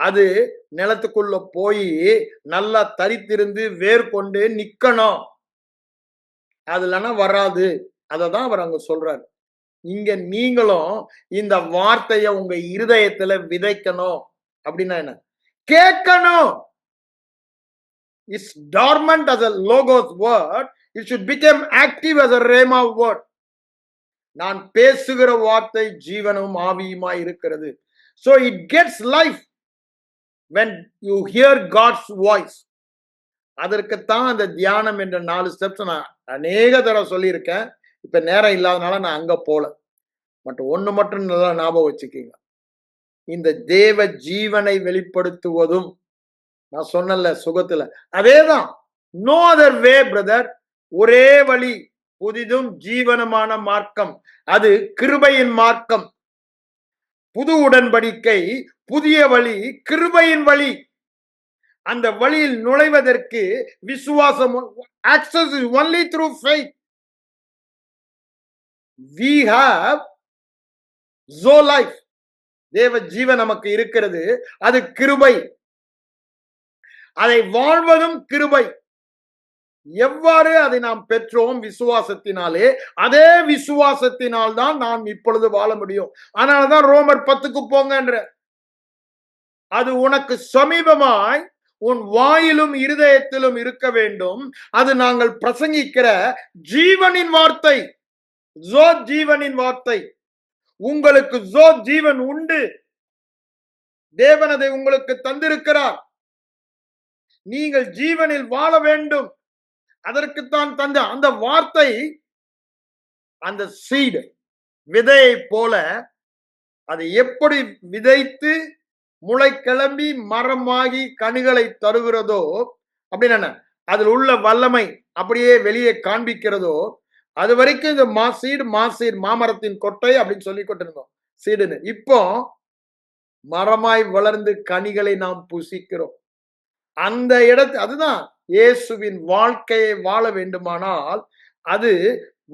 A: அது நிலத்துக்குள்ள போய் நல்லா தரித்திருந்து வேர் கொண்டு நிக்கணும். அதுலனா வராது. அததான் அவர் அங்க சொல்றாரு. இங்க நீங்களும் இந்த வார்த்தைய உங்க இருதயத்துல விதைக்கணும். அப்படின்னா என்ன? கேட்கணும். It's dormant as a logos word. It should become active as a rhema word. நான் பேசுகிற வார்த்தை ஜீவனும் ஆவியுமா இருக்கிறது. So it gets life when you hear God's voice. அதற்குத்தான் அந்த தியானம் என்ற 4 ஸ்டெப்ஸ் நான் அநேக தடவை சொல்லியிருக்கேன். இப்ப நேரம் இல்லாதனால நான் அங்க போல. பட் ஒண்ணு மட்டும் நல்லா ஞாபகம் வச்சுக்கீங்க. இந்த தேவ ஜீவனை வெளிப்படுத்துவதும் நான் சொன்னல சுகத்துல அதேதான். No other way brother. ஒரே வழி, புதிதும் ஜீவனமான மார்க்கம். அது கிருபையின் மார்க்கம். புது உடன்படிக்கை, புதிய வழி, கிருபையின் வழி. அந்த வழியில் நுழைவதற்கு விசுவாசம். access is only through faith. We have so life. தேவ ஜீவன் நமக்கு இருக்கிறது. அது கிருபை. அதை வாழ்வதும் கிருபை. எவ்வாறு அதை நாம் பெற்றோம்? விசுவாசத்தினாலே. அதே விசுவாசத்தினால் தான் நாம் இப்பொழுது வாழ முடியும். அதனாலதான் ரோமர் 10க்கு போங்கன்ற. அது உனக்கு சமீபமாய் உன் வாயிலும் இருதயத்திலும் இருக்க வேண்டும். அது நாங்கள் பிரசங்கிக்கிற ஜீவனின் வார்த்தை. ஜோ ஜீவனின் வார்த்தை. உங்களுக்கு ஜோ ஜீவன் உண்டு. தேவன் அதை உங்களுக்கு தந்திருக்கிறார். நீங்கள் ஜீவனில் வாழ வேண்டும். அதற்குத்தான் தந்த அந்த வார்த்தை, அந்த சீடு விதையை போல அதை எப்படி விதைத்து முளை கிளம்பி மரமாகி கனிகளை தருகிறதோ, அப்படின்னு அதில் உள்ள வல்லமை அப்படியே வெளியே காண்பிக்கிறதோ, அது வரைக்கும் இந்த சீடு மாமரத்தின் கொட்டை அப்படின்னு சொல்லி கொண்டிருந்தோம் சீடுன்னு. இப்போ மரமாய் வளர்ந்து கனிகளை நாம் புசிக்கிறோம். அந்த அதுதான் இயேசுவின் வாழ்க்கையை வாழ வேண்டுமானால் அது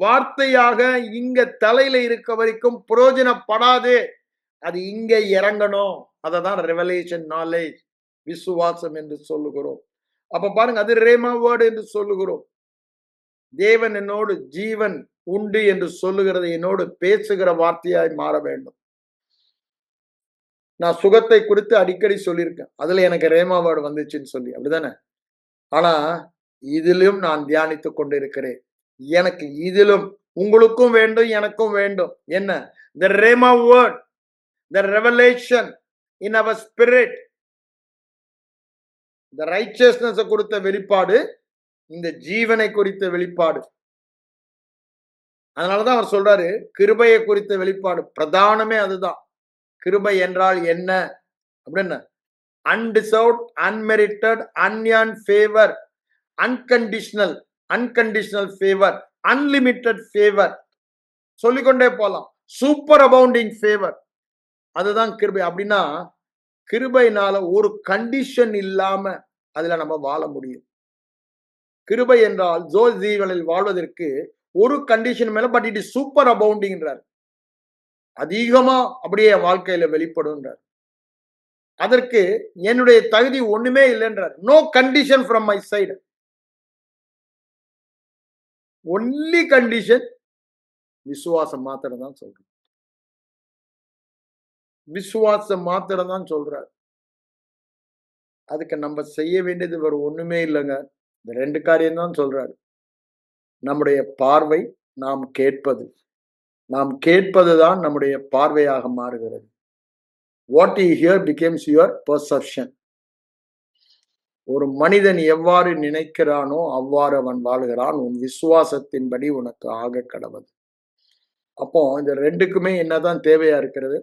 A: வார்த்தையாக இங்க தலையில இருக்க வரைக்கும் பிரயோஜனப்படாதே. அது இங்க இறங்கணும். அததான் ரெவலேஷன் நாலேஜ், விசுவாசம் என்று சொல்லுகிறோம். அப்ப பாருங்க, அது ரேமா வேர்டு என்று சொல்லுகிறோம். தேவன் என்னோடு ஜீவன் உண்டு என்று சொல்லுகிறது என்னோடு பேசுகிற வார்த்தையாய் மாற வேண்டும். நான் சுகத்தை குறித்து அடிக்கடி சொல்லியிருக்கேன். அதுல எனக்கு ரேமா வேர்டு வந்துச்சுன்னு சொல்லி, அப்படிதானே? ஆனா இதிலும் நான் தியானித்துக் கொண்டிருக்கிறேன். எனக்கு இதிலும் உங்களுக்கும் வேண்டும், எனக்கும் வேண்டும். என்ன? the rhema word, the revelation in our spirit, the righteousness குறித்த வெளிப்பாடு, இந்த ஜீவனை குறித்த வெளிப்பாடு. அதனாலதான் அவர் சொல்றாரு, கிருபையை குறித்த வெளிப்பாடு பிரதானமே அதுதான். கிருபை என்றால் என்ன அப்படின்னு, undeserved, unmerited, unearned favor, unconditional favor, unlimited favor, சொல்லிக்கொண்டே போலாம். சூப்பர் அபவுண்டிங் ஃபேவர், அதுதான் கிருபை. அப்படின்னா கிருபையினால ஒரு கண்டிஷன் இல்லாம அதுல நம்ம வாழ முடியும். கிருபை என்றால் ஜீவனில் வாழ்வதற்கு ஒரு கண்டிஷன் மேல, பட் இட் இஸ் சூப்பர் அபவுண்டிங்ன்றார். அதிகமா அப்படியே என் வாழ்க்கையில வெளிப்படுன்றார். அதற்கு என்னுடைய தகுதி ஒண்ணுமே இல்லைன்றார். No condition from my side, only condition விசுவாசம் மாத்திரம் தான் சொல்றேன். விசுவாசம் மாத்திரம் தான் சொல்றார். அதுக்கு நம்ம செய்ய வேண்டியது வேற ஒண்ணுமே இல்லைங்க. இந்த 2 காரியம் தான் சொல்றாரு. நம்முடைய பார்வை, நாம் கேட்பது. நாம் கேட்பதுதான் நம்முடைய பார்வையாக மாறுகிறது. What you here becomes your perception. ஒரு மனிதன் எவ்வாறு நினைக்கிறானோ அவ்வாறு அவன் வாழ்கிறான். உன் விசுவாசத்தின்படி உனக்கு ஆக கடவுது. அப்போ இந்த 2க்குமே என்னதான் தேவையா இருக்கிறது?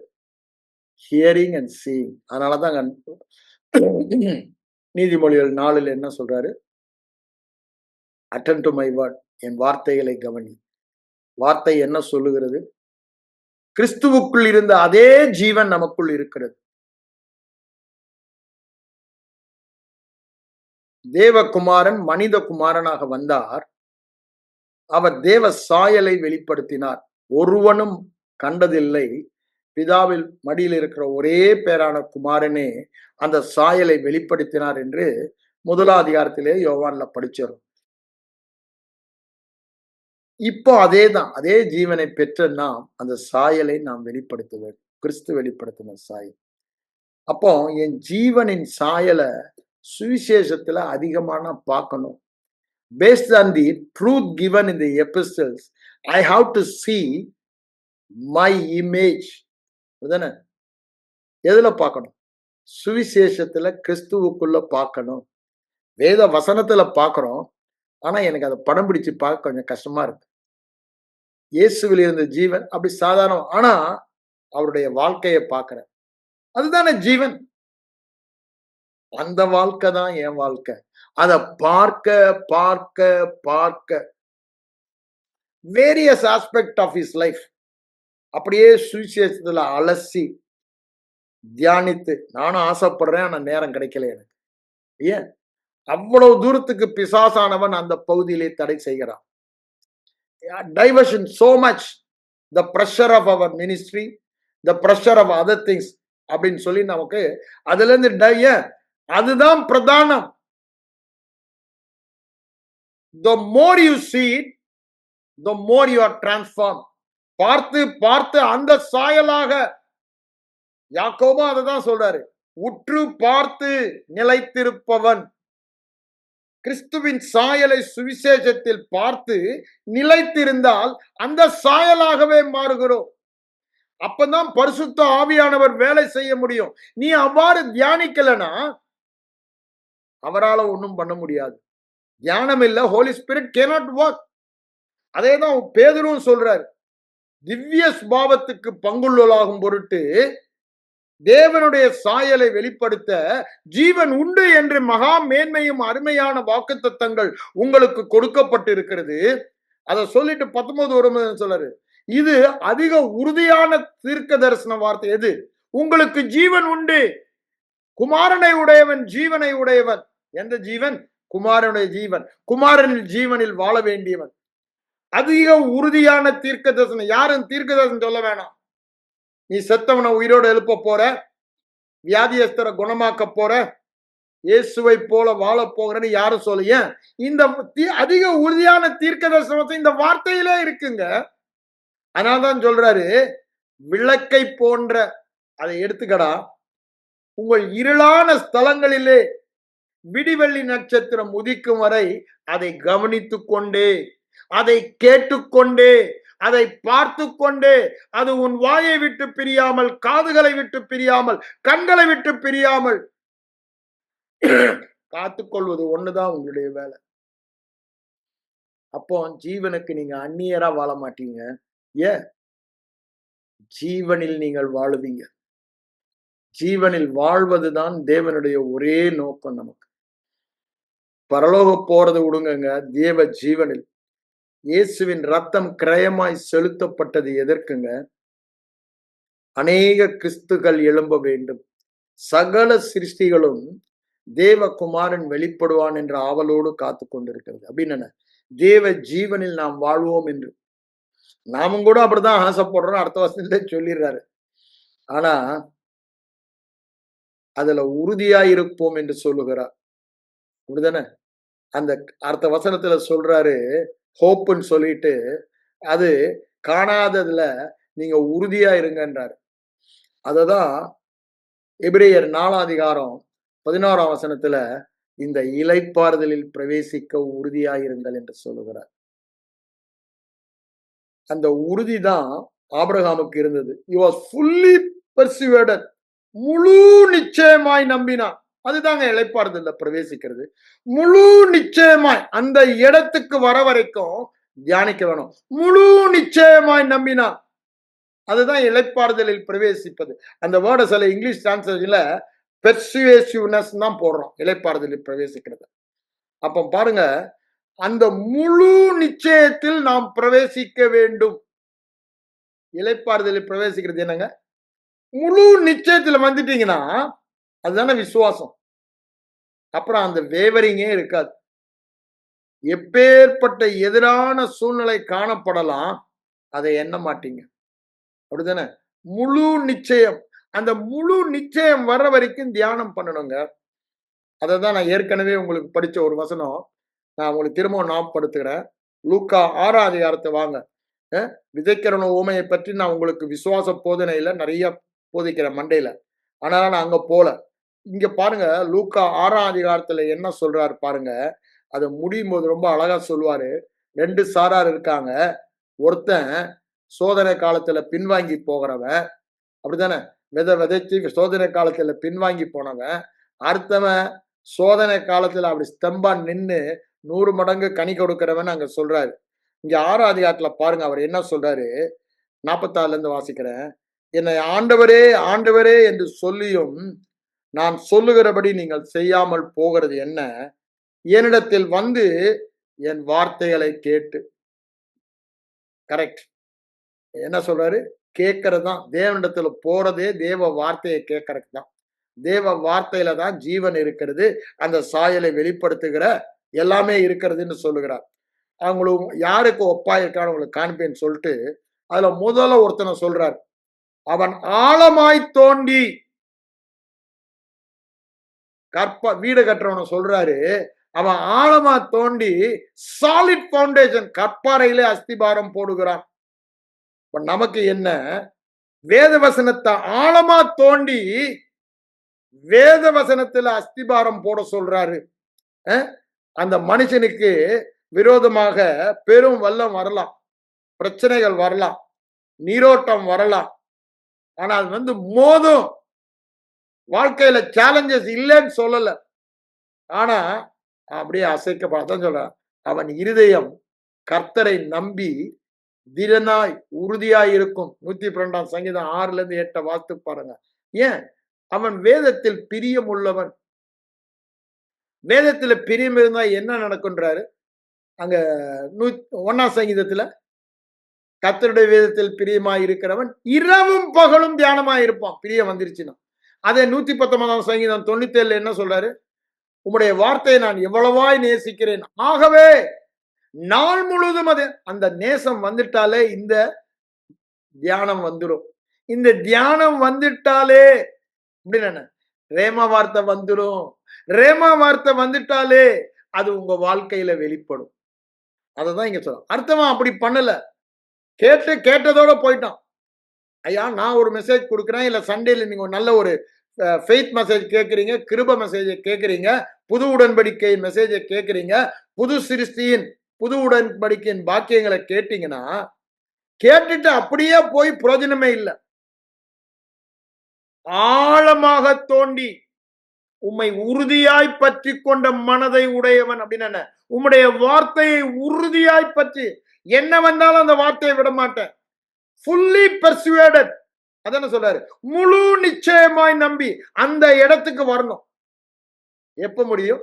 A: Hearing and seeing. அதனாலதான் நீதிமொழிகள் 4 என்ன சொல்றாரு? அட்டென்ட் டு மை வேர்ட், என் வார்த்தைகளை கவனி. வார்த்தை என்ன சொல்லுகிறது? கிறிஸ்துவுக்குள் இருந்த அதே ஜீவன் நமக்குள் இருக்கிறது. தேவகுமாரன் மனித குமாரனாக வந்தார். அவர் தேவ சாயலை வெளிப்படுத்தினார். ஒருவனும் கண்டதில்லை, பிதாவில் மடியில் இருக்கிற ஒரே பேரான குமாரனே அந்த சாயலை வெளிப்படுத்தினார் என்று 1 அதிகாரத்திலே யோவான்ல படிச்சோம். இப்போ அதேதான், அதே ஜீவனை பெற்ற நாம் அந்த சாயலை நாம் வெளிப்படுத்துவோம். கிறிஸ்து வெளிப்படுத்தின சாயல். அப்போ என் ஜீவனின் சாயலை சுவிசேஷத்துல அதிகமான பார்க்கணும். Based on the truth given in the epistles, I have to see my image. எதுல பார்க்கணும்? சுவிசேஷத்துல கிறிஸ்துவுக்குள்ள பார்க்கணும். வேத வசனத்துல பார்க்கிறோம், ஆனா எனக்கு அதை படம் பிடிச்சு பார்க்க கொஞ்சம் கஷ்டமா இருக்கு. இயேசுவில் இருந்த ஜீவன் அப்படி சாதாரண, ஆனா அவருடைய வாழ்க்கையை பார்க்கிறேன். அதுதானே ஜீவன். அந்த வாழ்க்கை தான் என் வாழ்க்கை. அதை பார்க்க பார்க்க பார்க்க various aspect of his life அப்படியே சுவிசேஷத்துல அலசி தியானித்து, நானும் ஆசைப்படுறேன், ஆனா நேரம் கிடைக்கல எனக்கு. ஏன் அவ்வளவு தூரத்துக்கு பிசாசானவன் அந்த பகுதியிலே தடை செய்கிறான். Diversion so much, the pressure of our ministry, the pressure of other things அப்படின்னு சொல்லி நமக்கு அதுல இருந்து அதுதான் பிரதானம். The more you see it, the more you are transformed. பார்த்து பார்த்து அந்த சாயலாக யாக்கோபு அததான் சொல்றாரு, உற்று பார்த்து நிலைத்திருப்பவன். கிறிஸ்துவின் சாயலை சுவிசேஷத்தில் பார்த்து நிலைத்திருந்தால் அந்த சாயலாகவே மாறுகிறோம். அப்பதான் பரிசுத்த ஆவியானவர் வேலை செய்ய முடியும். நீ அவ்வாறு தியானிக்கலனா அவரால் ஒன்றும் பண்ண முடியாது. தியானம் இல்ல, ஹோலி ஸ்பிரிட் cannot work. அதேதான் பேதுருவும் சொல்றாரு, திவ்ய ஸ்பாவத்துக்கு பங்குள்ளலாகும் பொருட்டு தேவனுடைய சாயலை வெளிப்படுத்த ஜீவன் உண்டு என்று மகா மேன்மையும் அருமையான வாக்குத்தத்தங்கள் உங்களுக்கு கொடுக்கப்பட்டிருக்கிறது. அதை சொல்லிட்டு 19 வரும்போது சொல்றாரு, இது அதிக உறுதியான தீர்க்க தரிசன வார்த்தை. எது? உங்களுக்கு ஜீவன் உண்டு, குமாரனை உடையவன் ஜீவனை உடையவன். எந்த ஜீவன்? குமாரனுடைய ஜீவன். குமாரனில் ஜீவனில் வாழ வேண்டியவன். அதிக உறுதியான தீர்க்க தரிசனம். யாரும் தீர்க்க தரிசனம் சொல்ல வேணாம். நீ செத்தவனை உயிரோடு எழுப்ப போற, வியாதியஸ்தரை குணமாக்க போற, இயேசுவை போல வாழ போகிறன்னு யாரும் சொல்ல. ஏன்? இந்த அதிக உறுதியான தீர்க்க தரிசனத்தை இந்த வார்த்தையிலே இருக்குங்க. அதனால்தான் சொல்றாரு, விளக்கை போன்ற அதை எடுத்துக்கடா, உங்கள் இருளான ஸ்தலங்களிலே விடிவெள்ளி நட்சத்திரம் உதிக்கும் வரை அதை கவனித்துக் கொண்டே, அதை கேட்டுக்கொண்டே, அதை பார்த்து கொண்டே, அது உன் வாயை விட்டு பிரியாமல், காதுகளை விட்டு பிரியாமல், கண்களை விட்டு பிரியாமல் காத்துக்கொள்வது ஒண்ணுதான் உங்களுடைய வேலை. அப்போ ஜீவனுக்கு நீங்க அந்நியரா வாழ மாட்டீங்க. ஏன்? ஜீவனில் நீங்கள் வாழுவீங்க. ஜீவனில் வாழ்வதுதான் தேவனுடைய ஒரே நோக்கம். நமக்கு பரலோக போறது விடுங்க, தேவ ஜீவனில் இயேசுவின் ரத்தம் கிரயமாய் செலுத்தப்பட்டது எதற்குங்க? அநேக கிறிஸ்துகள் எழும்ப வேண்டும், சகல சிருஷ்டிகளும் தேவகுமாரன் வெளிப்படுவான் என்ற ஆவலோடு காத்து கொண்டிருக்கிறது. அப்படின்னு தேவ ஜீவனில் நாம் வாழ்வோம் என்று நாமும் கூட அப்படிதான் ஆசைப்படுறோம். அடுத்த வருஷத்துல சொல்லிடுறாரு. ஆனா அதுல உறுதியா இருப்போம் என்று சொல்லுகிறார். அப்படிதானே? அந்த அடுத்த வசனத்துல சொல்றாரு, ஹோப்புன்னு சொல்லிட்டு, அது காணாததுல நீங்க உறுதியா இருங்கன்றாரு. அததான் எபிரேயர் 4:16 வசனத்துல இந்த இளைப்பாறுதலில் பிரவேசிக்க உறுதியாயிருங்கள் என்று சொல்லுகிறார். அந்த உறுதிதான் ஆபிரகாமுக்கு இருந்தது. He was fully persuaded. முழு நிச்சயமாய் நம்பினான். அதுதாங்க இளைப்பாறுதல்ல பிரவேசிக்கிறது. முழு நிச்சயமாய் அந்த இடத்துக்கு வர வரைக்கும் தியானிக்க வேணும். முழு நிச்சயமாய் நம்பினான். அதுதான் இளைப்பாறுதலில் பிரவேசிப்பது. அந்த வேர்டை சில இங்கிலீஷ் டிரான்ஸ்லேஷன்ல பெர்சுவேசிவ்னஸ் தான் போடுறோம், இளைப்பாறுதலில் பிரவேசிக்கிறது. அப்ப பாருங்க, அந்த முழு நிச்சயத்தில் நாம் பிரவேசிக்க வேண்டும். இளைப்பாறுதலில் பிரவேசிக்கிறது என்னங்க? முழு நிச்சயத்துல வந்துட்டீங்கன்னா அதுதானே விசுவாசம். அப்புறம் அந்த வேவரிங்கே இருக்காது. எப்பேற்பட்ட எதிரான சூழ்நிலை காணப்படலாம், அதை எண்ண மாட்டீங்க. அப்படிதானே? முழு நிச்சயம். அந்த முழு நிச்சயம் வர்ற வரைக்கும் தியானம் பண்ணணுங்க. அதை தான் நான் ஏற்கனவே உங்களுக்கு படிச்ச ஒரு வசனம் நான் உங்களுக்கு திரும்பவும் ஞாபகப்படுத்துகிறேன். லூக்கா 6ஆம் அதிகாரத்தை வாங்க. விதைக்கிறவன ஊமையை பற்றி நான் உங்களுக்கு விசுவாச போதனையில நிறைய போதிக்கிறேன் மண்டையில. ஆனாலும் நான் அங்க போல. இங்க பாருங்க, லூக்கா 6ஆம் அதிகாரத்துல என்ன சொல்றாரு பாருங்க. அதை முடியும் போது ரொம்ப அழகா சொல்லுவாரு. 2 சாரார் இருக்காங்க. ஒருத்தன் சோதனை காலத்துல பின்வாங்கி போகிறவன், அப்படித்தானே? விதைச்சு சோதனை காலத்துல பின்வாங்கி போனவன், அடுத்தவன் சோதனை காலத்துல அப்படி ஸ்தம்பா நின்று 100 மடங்கு கனி கொடுக்கிறவன் அங்க சொல்றாரு. இங்க 6ஆம் அதிகாரத்துல பாருங்க, அவர் என்ன சொல்றாரு. 46ல இருந்து வாசிக்கிறேன். என்னை ஆண்டவரே ஆண்டவரே என்று சொல்லியும் நான் சொல்லுகிறபடி நீங்கள் செய்யாமல் போகிறது என்ன? என்னிடத்தில் வந்து என் வார்த்தைகளை கேட்டு. கரெக்ட். என்ன சொல்றாரு? கேட்கறது தான். தேவனிடத்துல போறதே தேவ வார்த்தையை கேட்கறது தான். தேவ வார்த்தையில தான் ஜீவன் இருக்கிறது, அந்த சாயலை வெளிப்படுத்துகிற எல்லாமே இருக்கிறதுன்னு சொல்லுகிறார். அவங்களுக்கு யாருக்கு ஒப்பா இருக்கான்னு உங்களுக்கு காண்பேன்னு சொல்லிட்டு அதுல முதல்ல ஒருத்தனை சொல்றார். அவன் ஆழமாய் தோண்டி வீடு கட்டுறவனை சொல்றாரு. அவன் ஆழமா தோண்டி சாலிட் பவுண்டேஷன், கற்பாறையிலே அஸ்திபாரம் போடுகிறான். நமக்கு என்ன? வேத வசனத்தை ஆழமா தோண்டி வேத வசனத்துல அஸ்திபாரம் போட சொல்றாரு. அந்த மனுஷனுக்கு விரோதமாக பெரும் வெள்ளம் வரலாம், பிரச்சனைகள் வரலாம், நீரோட்டம் வரலாம். ஆனா அது மோதும். வாழ்க்கையில சேலஞ்சஸ் இல்லைன்னு சொல்லல. ஆனா அப்படியே அசைக்கப்படத்தான் சொல்றான். அவன் இருதயம் கர்த்தரை நம்பி திடனாய் உறுதியாய் இருக்கும். 112ஆம் சங்கீதம் 6ல இருந்து 8 வாசித்து பாருங்க. ஏன்? அவன் வேதத்தில் பிரியம் உள்ளவன். வேதத்துல பிரியம் இருந்தா என்ன நடக்குன்றாரு? அங்க 1ஆம் சங்கீதத்துல கர்த்தருடைய வேதத்தில் பிரியமாய் இருக்கிறவன் இரவும் பகலும் தியானமாய் இருப்பான். பிரியம் வந்துருச்சுன்னா. அதே 119ஆம் சங்கீதம் 97 என்ன சொல்றாரு? உம்முடைய வார்த்தையை நான் எவ்வளவாய் நேசிக்கிறேன். ஆகவே நாள் முழுவதும் அது அந்த நேசம் வந்துட்டாலே இந்த தியானம் வந்துடும். இந்த தியானம் வந்துட்டாலே அப்படின்னு ரேமா வார்த்தை வந்துடும். ரேமா வார்த்தை வந்துட்டாலே அது உங்க வாழ்க்கையில வெளிப்படும். அததான் இங்க சொல்ல. அர்த்தமா அப்படி பண்ணல. கேட்டதோட போயிட்டான். ஐயா நான் ஒரு மெசேஜ் கொடுக்குறேன், இல்ல சண்டேல நீங்க நல்ல ஒரு ஃபெய்த் மெசேஜ் கேட்குறீங்க, கிருப மெசேஜை கேட்குறீங்க, புது உடன்படிக்கை மெசேஜை கேட்குறீங்க, புது சிருஷ்டியின் புது உடன்படிக்கையின் பாக்கியங்களை கேட்டீங்கன்னா, கேட்டுட்டு அப்படியே போய் பிரயோஜனமே இல்லை. ஆழமாக தோண்டி உம்மை உறுதியாய் பற்றி கொண்ட மனதை உடையவன் அப்படின்னு உம்முடைய வார்த்தையை உறுதியாய் பற்றி என்ன வந்தாலும் அந்த வார்த்தையை விட மாட்டேன். ஃபுல்லி பெர்சுவேடட் அதான சொல்றாரு. முழு நிச்சயமாய் நம்பி அந்த இடத்துக்கு வரணும். எப்ப முடியும்?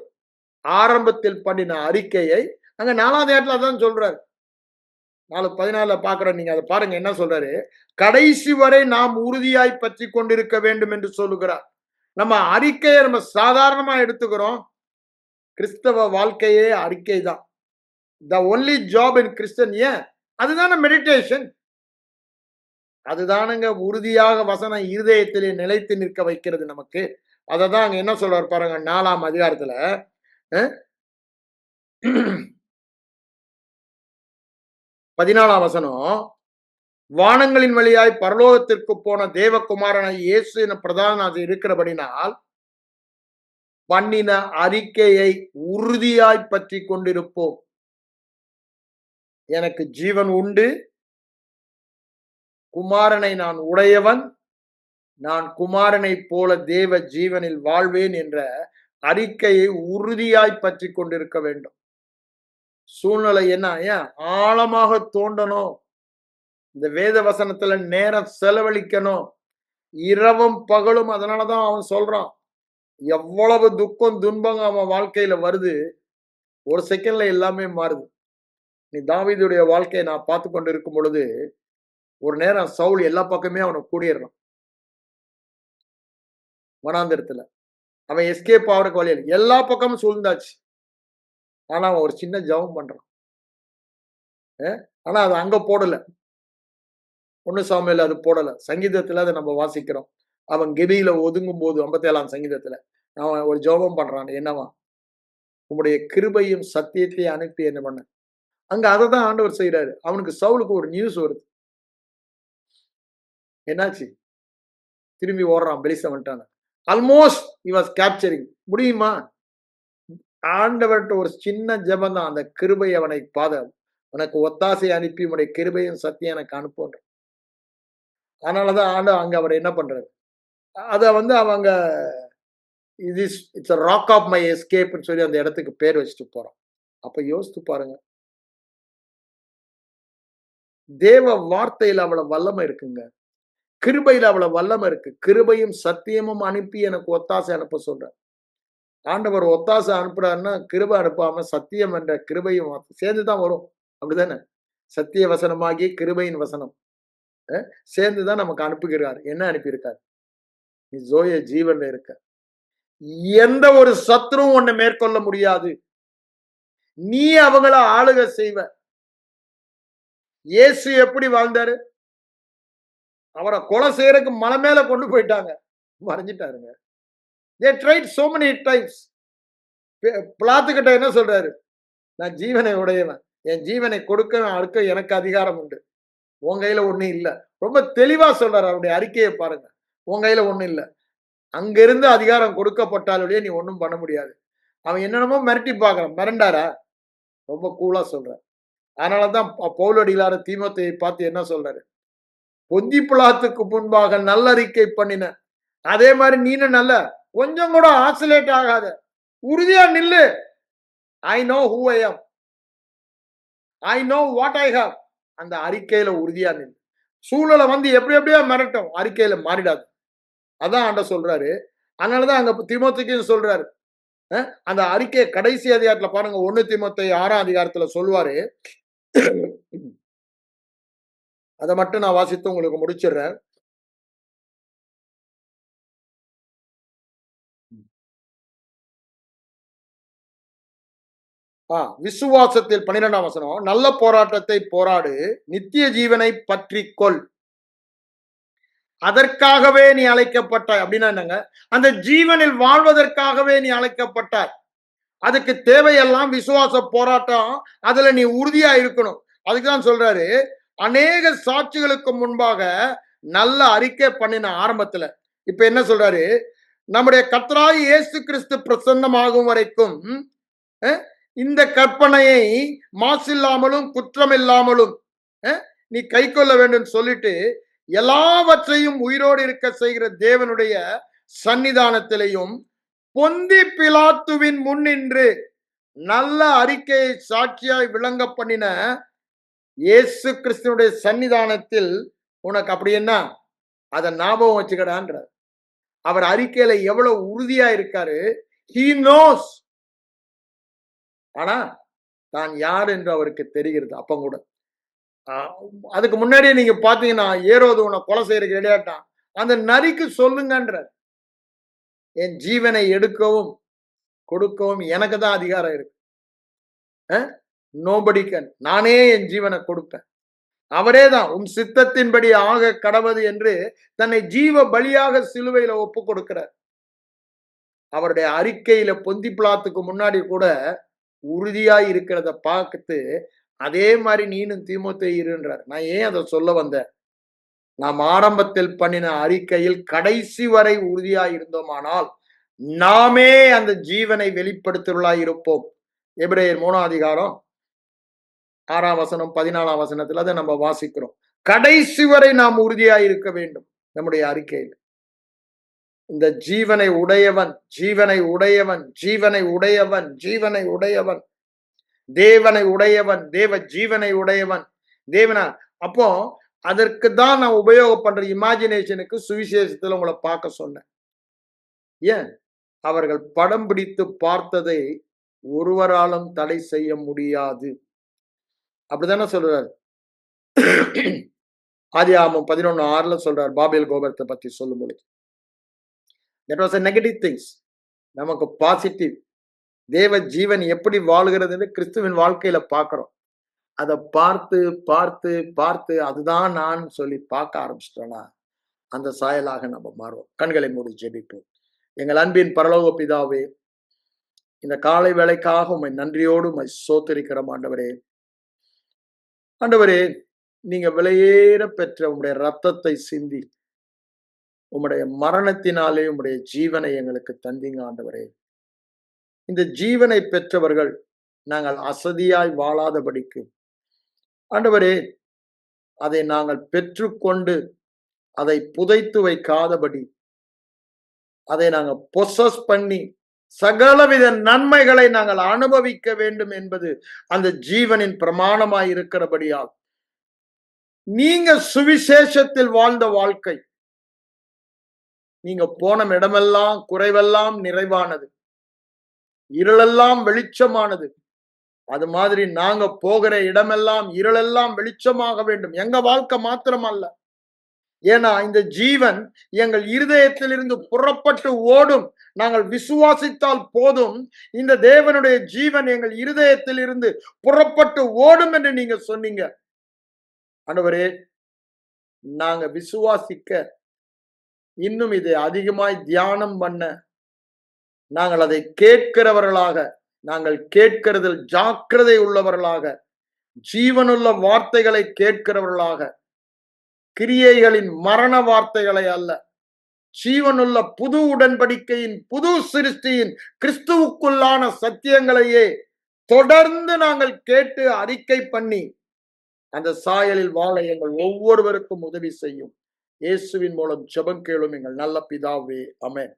A: ஆரம்பத்தில் பண்ணின அறிக்கையை அங்க 4ஆவது இடத்துல அதான் சொல்றாரு. 4:14 பாக்குறோம். நீங்க அதை பாருங்க என்ன சொல்றாரு. கடைசி வரை நாம் உறுதியாய் பற்றி கொண்டிருக்க வேண்டும் என்று சொல்லுகிறார். நம்ம அறிக்கையை நம்ம சாதாரணமா எடுத்துக்கிறோம். கிறிஸ்தவ வாழ்க்கையே அறிக்கை தான். The only job in Christian ஏன் அதுதான மெடிடேஷன். அதுதானுங்க உறுதியாக வசனம் இருதயத்திலே நிலைத்து நிற்க வைக்கிறது நமக்கு. அததான் அங்க என்ன சொல்றாரு பாருங்க 4ஆம் அதிகாரத்துல 14ஆம் வசனம். வானங்களின் வழியாய் பரலோகத்திற்கு போன தேவகுமாரனை இயேசு என பிரதான இருக்கிறபடினால் பண்ணின அறிக்கையை உறுதியாய் பற்றி கொண்டிருப்போம். எனக்கு ஜீவன் உண்டு, குமாரனை நான் உடையவன், நான் குமாரனை போல தேவ ஜீவனில் வாழ்வேன் என்ற அறிக்கையை உறுதியாய் பற்றி கொண்டிருக்க வேண்டும். சூழ்நிலை என்ன? ஏன் ஆழமாக தோண்டணும். இந்த வேத வசனத்துல நேரம் செலவழிக்கணும். இரவும் பகலும். அதனாலதான் அவன் சொல்றான், எவ்வளவு துக்கம் துன்பங்க அவன் வாழ்க்கையில வருது, ஒரு செகண்ட்ல எல்லாமே மாறுது. நீ தாவீதுடைய வாழ்க்கையை நான் பார்த்து கொண்டு இருக்கும் பொழுது ஒரு நேரம் சவுல் எல்லா பக்கமே அவனை கூடிடுறான். வனாந்திரத்துல அவன் எஸ்கேப் ஆகிறதுக்கு வழியில் எல்லா பக்கமும் சூழ்ந்தாச்சு. ஆனா அவன் ஒரு சின்ன ஜபம் பண்றான். ஆனா அது அங்க போடல. 1 சாமுவேல் அது போடல. சங்கீதத்துல அதை நம்ம வாசிக்கிறோம். அவன் கெபியில ஒதுங்கும் போது 57ஆம் சங்கீதத்துல அவன் ஒரு ஜபம் பண்றான். என்னவா? உங்களுடைய கிருபையும் சத்தியத்தையும் அனுப்பி என்ன பண்ண. அங்க அதை தான் ஆண்டவர் செய்யறாரு. அவனுக்கு சவுலுக்கு ஒரு நியூஸ் வருது. என்னாச்சு? திரும்பி ஓடுறான். பெலிஸ்தவன்ட்டான ஆல்மோஸ்ட் he was capturing. முடியுமா? ஆண்டவர்கிட்ட ஒரு சின்ன ஜெபம் தான். அந்த கிருபை அவனை உனக்கு ஒத்தாசை அனுப்பி உடைய கிருபையும் சத்தியம் எனக்கு அனுப்புன்ற. அதனாலதான் ஆண்டு அங்க அவர் என்ன பண்றாரு, அத அவங்க இட்ஸ் ராக் ஆஃப் மை எஸ்கேப்னு சொல்லி அந்த இடத்துக்கு பேர் வச்சுட்டு போறோம். அப்ப யோசித்து பாருங்க, தேவ வார்த்தையில அவ்வளவு வல்லமை இருக்குங்க. கிருபையில அவ்வளவு வல்லமை இருக்கு. கிருபையும் சத்தியமும் அனுப்பி எனக்கு ஒத்தாசை அனுப்ப சொல்ற. ஆண்டவர் ஒத்தாசை அனுப்புறாருன்னா கிருபை அனுப்பாம சத்தியம் என்ற கிருபையும் சேர்ந்துதான் வரும். அப்படிதானே? சத்திய வசனமாகி கிருபையின் வசனம் சேர்ந்துதான் நமக்கு அனுப்புகிறார். என்ன அனுப்பியிருக்கார்? நீ ஜோய ஜீவன்ல இருக்க. எந்த ஒரு சத்ருவும் உன்னை மேற்கொள்ள முடியாது. நீ அவங்கள ஆளுக செய்வ. இயேசு எப்படி வாழ்ந்தாரு? அவரை கொலை செய்யறதுக்கு மலை மேல கொண்டு போயிட்டாங்க, மறைஞ்சிட்டாருங்க. they tried so many times. பிலாத்துக்கிட்ட என்ன சொல்றாரு? நான் ஜீவனை உடையவன், என் ஜீவனை கொடுக்க அடுக்க எனக்கு அதிகாரம் உண்டு, உன் கையில ஒண்ணு இல்ல. ரொம்ப தெளிவா சொல்றாரு. அவருடைய அறிக்கையை பாருங்க. உன் கையில ஒண்ணு இல்ல. அங்கிருந்து அதிகாரம் கொடுக்கப்பட்டாலுடைய நீ ஒண்ணும் பண்ண முடியாது. அவன் என்னென்னமோ மிரட்டி பாக்குறான். மிரண்டாரா? ரொம்ப கூலா சொல்ற. அதனாலதான் பவுலடியிலார தீமோத்தேயை பார்த்து என்ன சொல்றாரு? பொந்தி பிலாத்துக்கு முன்பாக நல்லறிக்கை பண்ணின அதே மாதிரி நீனும் நல்ல கொஞ்சம் கூட ஆசிலேட் ஆகாத, உறுதியா நில்லு. I know who I am, I know what I have. அந்த அறிக்கையில உறுதியா நில்லு. சூழலை எப்படியா மிரட்டும், அறிக்கையில மாறிடாது. அதான் ஆண்ட சொல்றாரு. அதனாலதான் அங்க தீமோத்தேயுக்கு சொல்றாரு, அந்த அறிக்கை கடைசி அதிகாரத்துல பாருங்க, 1 தீமோத்தேயு 6ஆம் அதிகாரத்துல சொல்லுவாரு. அதை மட்டும் நான் வாசித்து உங்களுக்கு முடிச்சிடுறேன். விசுவாசத்தில் 12ஆம் வசனம், நல்ல போராட்டத்தை போராடு, நித்திய ஜீவனை பற்றிக்கொள், அதற்காகவே நீ அழைக்கப்பட்டாய். அப்படின்னா என்னங்க? அந்த ஜீவனில் வாழ்வதற்காகவே நீ அழைக்கப்பட்டாய். அதுக்கு தேவையெல்லாம் விசுவாச போராட்டம். அதுல நீ உறுதியா இருக்கணும். அதுக்குதான் சொல்றாரு, அநேக சாட்சிகளுக்கு முன்பாக நல்ல அறிக்கை பண்ணின ஆரம்பத்துல. இப்ப என்ன சொல்றாரு? நம்முடைய கர்த்தராகிய இயேசு கிறிஸ்து பிரசன்னமாகும் வரைக்கும் இந்த கற்பனையை மாசில்லாமலும் குற்றமில்லாமலும் நீ கை கொள்ள வேண்டும் சொல்லிட்டு, எல்லாவற்றையும் உயிரோடு இருக்க செய்கிற தேவனுடைய சன்னிதானத்திலையும் பொந்தி பிலாத்துவின் முன் நின்று நல்ல அறிக்கையை சாட்சியாய் விளங்க பண்ணின இயேசு கிறிஸ்துனுடைய சன்னிதானத்தில் உனக்கு அப்படி என்ன, அதை ஞாபகம் வச்சுக்கடான்ற. அவர் அறிக்கையில எவ்வளவு உறுதியா இருக்காரு. He knows. ஆனா தான் யார் என்று அவருக்கு தெரிகிறது. அப்ப கூட அதுக்கு முன்னாடியே நீங்க பாத்தீங்கன்னா, ஏரோது உன்னை கொலை செய்யறதுக்கு ரெடியாட்டான். அந்த நரிக்கு சொல்லுங்கன்ற, என் ஜீவனை எடுக்கவும் கொடுக்கவும் எனக்கு தான் அதிகாரம் இருக்கு. Nobody can. நானே என் ஜீவனை கொடுப்பேன். அவரே தான் உன் சித்தத்தின்படி ஆக கடவது என்று தன்னை ஜீவ பலியாக சிலுவையில ஒப்பு கொடுக்கிறார். அவருடைய அறிக்கையில பொந்தி பிலாத்துக்கு முன்னாடி கூட உறுதியாய் இருக்கிறத பார்த்து, அதே மாதிரி நீனும் தீமோத்தேயு இருன்றார். நான் ஏன் அதை சொல்ல வந்தேன்? நாம் ஆரம்பத்தில் பண்ணின அறிக்கையில் கடைசி வரை உறுதியாய் இருந்தோமானால் நாமே அந்த ஜீவனை வெளிப்படுத்துவர்களாய் இருப்போம். எபிரேயர் 3ஆம் அதிகாரம் 6ஆம் வசனம் 14ஆம் வசனத்துல அதை நம்ம வாசிக்கிறோம். கடைசி வரை நாம் உறுதியாய் இருக்க வேண்டும் நம்முடைய அறிக்கையில். இந்த ஜீவனை உடையவன், ஜீவனை உடையவன், ஜீவனை உடையவன், ஜீவனை உடையவன், தேவனை உடையவன், தேவ ஜீவனை உடையவன், தேவனா. அப்போ அதற்கு தான் நான் உபயோகம் பண்ற இமேஜினேஷனுக்கு சுவிசேஷத்துல உங்களை பார்க்க சொன்னேன். ஏன்? அவர்கள் படம் பிடித்து பார்த்ததை ஒருவராலும் தடை செய்ய முடியாது. அப்படித்தானே சொல்றாரு. ஆதியாகமம் 11:6 சொல்றார், பாபேல் கோபுரத்தை பத்தி சொல்லும் பொழுது. That was a negative things. நமக்கு பாசிட்டிவ். தேவ ஜீவன் எப்படி வாழ்கிறது என்று கிறிஸ்துவின் வாழ்க்கையில பார்க்கிறோம். அதை பார்த்து பார்த்து பார்த்து அதுதான் நான் சொல்லி பார்க்க ஆரம்பிச்சிட்டோம்னா அந்த சாயலாக நம்ம மாறுவோம். கண்களை மூடி ஜெபிப்போம். எங்கள் அன்பின் பரலோக பிதாவே, இந்த காலை வேளைக்காக உம்மை நன்றியோடு உம்மை ஸ்தோத்திரிக்கிறோம் ஆண்டவரே. ஆண்டவரே, நீங்க விலையேற பெற்ற உம்முடைய ரத்தத்தை சிந்தி உம்முடைய மரணத்தினாலே உம்முடைய ஜீவனை எங்களுக்கு தந்தீங்க ஆண்டவரே. இந்த ஜீவனை பெற்றவர்கள் நாங்கள் அசதியாய் வாழாதபடிக்கு ஆண்டவரே, அதை நாங்கள் பெற்றுக்கொண்டு அதை புதைத்து வைக்காதபடி, அதை நாங்கள் பொசஸ் பண்ணி சகலவித நன்மைகளை நாங்கள் அனுபவிக்க வேண்டும் என்பது அந்த ஜீவனின் பிரமாணமாய் இருக்கிறபடியால் நீங்க சுவிசேஷத்தில் வாழ்ந்த வாழ்க்கை, நீங்க போன இடமெல்லாம் குறைவெல்லாம் நிறைவானது, இருளெல்லாம் வெளிச்சமானது. அது மாதிரி நாங்க போகிற இடமெல்லாம் இருளெல்லாம் வெளிச்சமாக வேண்டும். எங்க வாழ்க்கை மாத்திரம் அல்ல. ஏன்னா இந்த ஜீவன் எங்கள் இருதயத்திலிருந்து புறப்பட்டு ஓடும். நாங்கள் விசுவாசித்தால் போதும், இந்த தேவனுடைய ஜீவன் எங்கள் இருதயத்தில் இருந்து புறப்பட்டு ஓடும் என்று நீங்க சொன்னீங்க ஆண்டவரே. நாங்க விசுவாசிக்க, இன்னும் இதை அதிகமாய் தியானம் பண்ண, நாங்கள் அதை கேட்கிறவர்களாக, நாங்கள் கேட்கிறதில் ஜாக்கிரதை உள்ளவர்களாக, ஜீவனுள்ள வார்த்தைகளை கேட்கிறவர்களாக, கிரியைகளின் மரண வார்த்தைகளை அல்ல, ஜீவனுள்ள புது உடன்படிக்கையின் புது சிருஷ்டியின் கிறிஸ்துவுக்குள்ளான சத்தியங்களையே தொடர்ந்து நாங்கள் கேட்டு அறிக்கை பண்ணி அந்த சாயலில் வாழ எங்கள் ஒவ்வொருவருக்கும் உதவி செய்யும். இயேசுவின் மூலம் ஜெபம் கேளும் எங்கள் நல்ல பிதாவே. ஆமென்.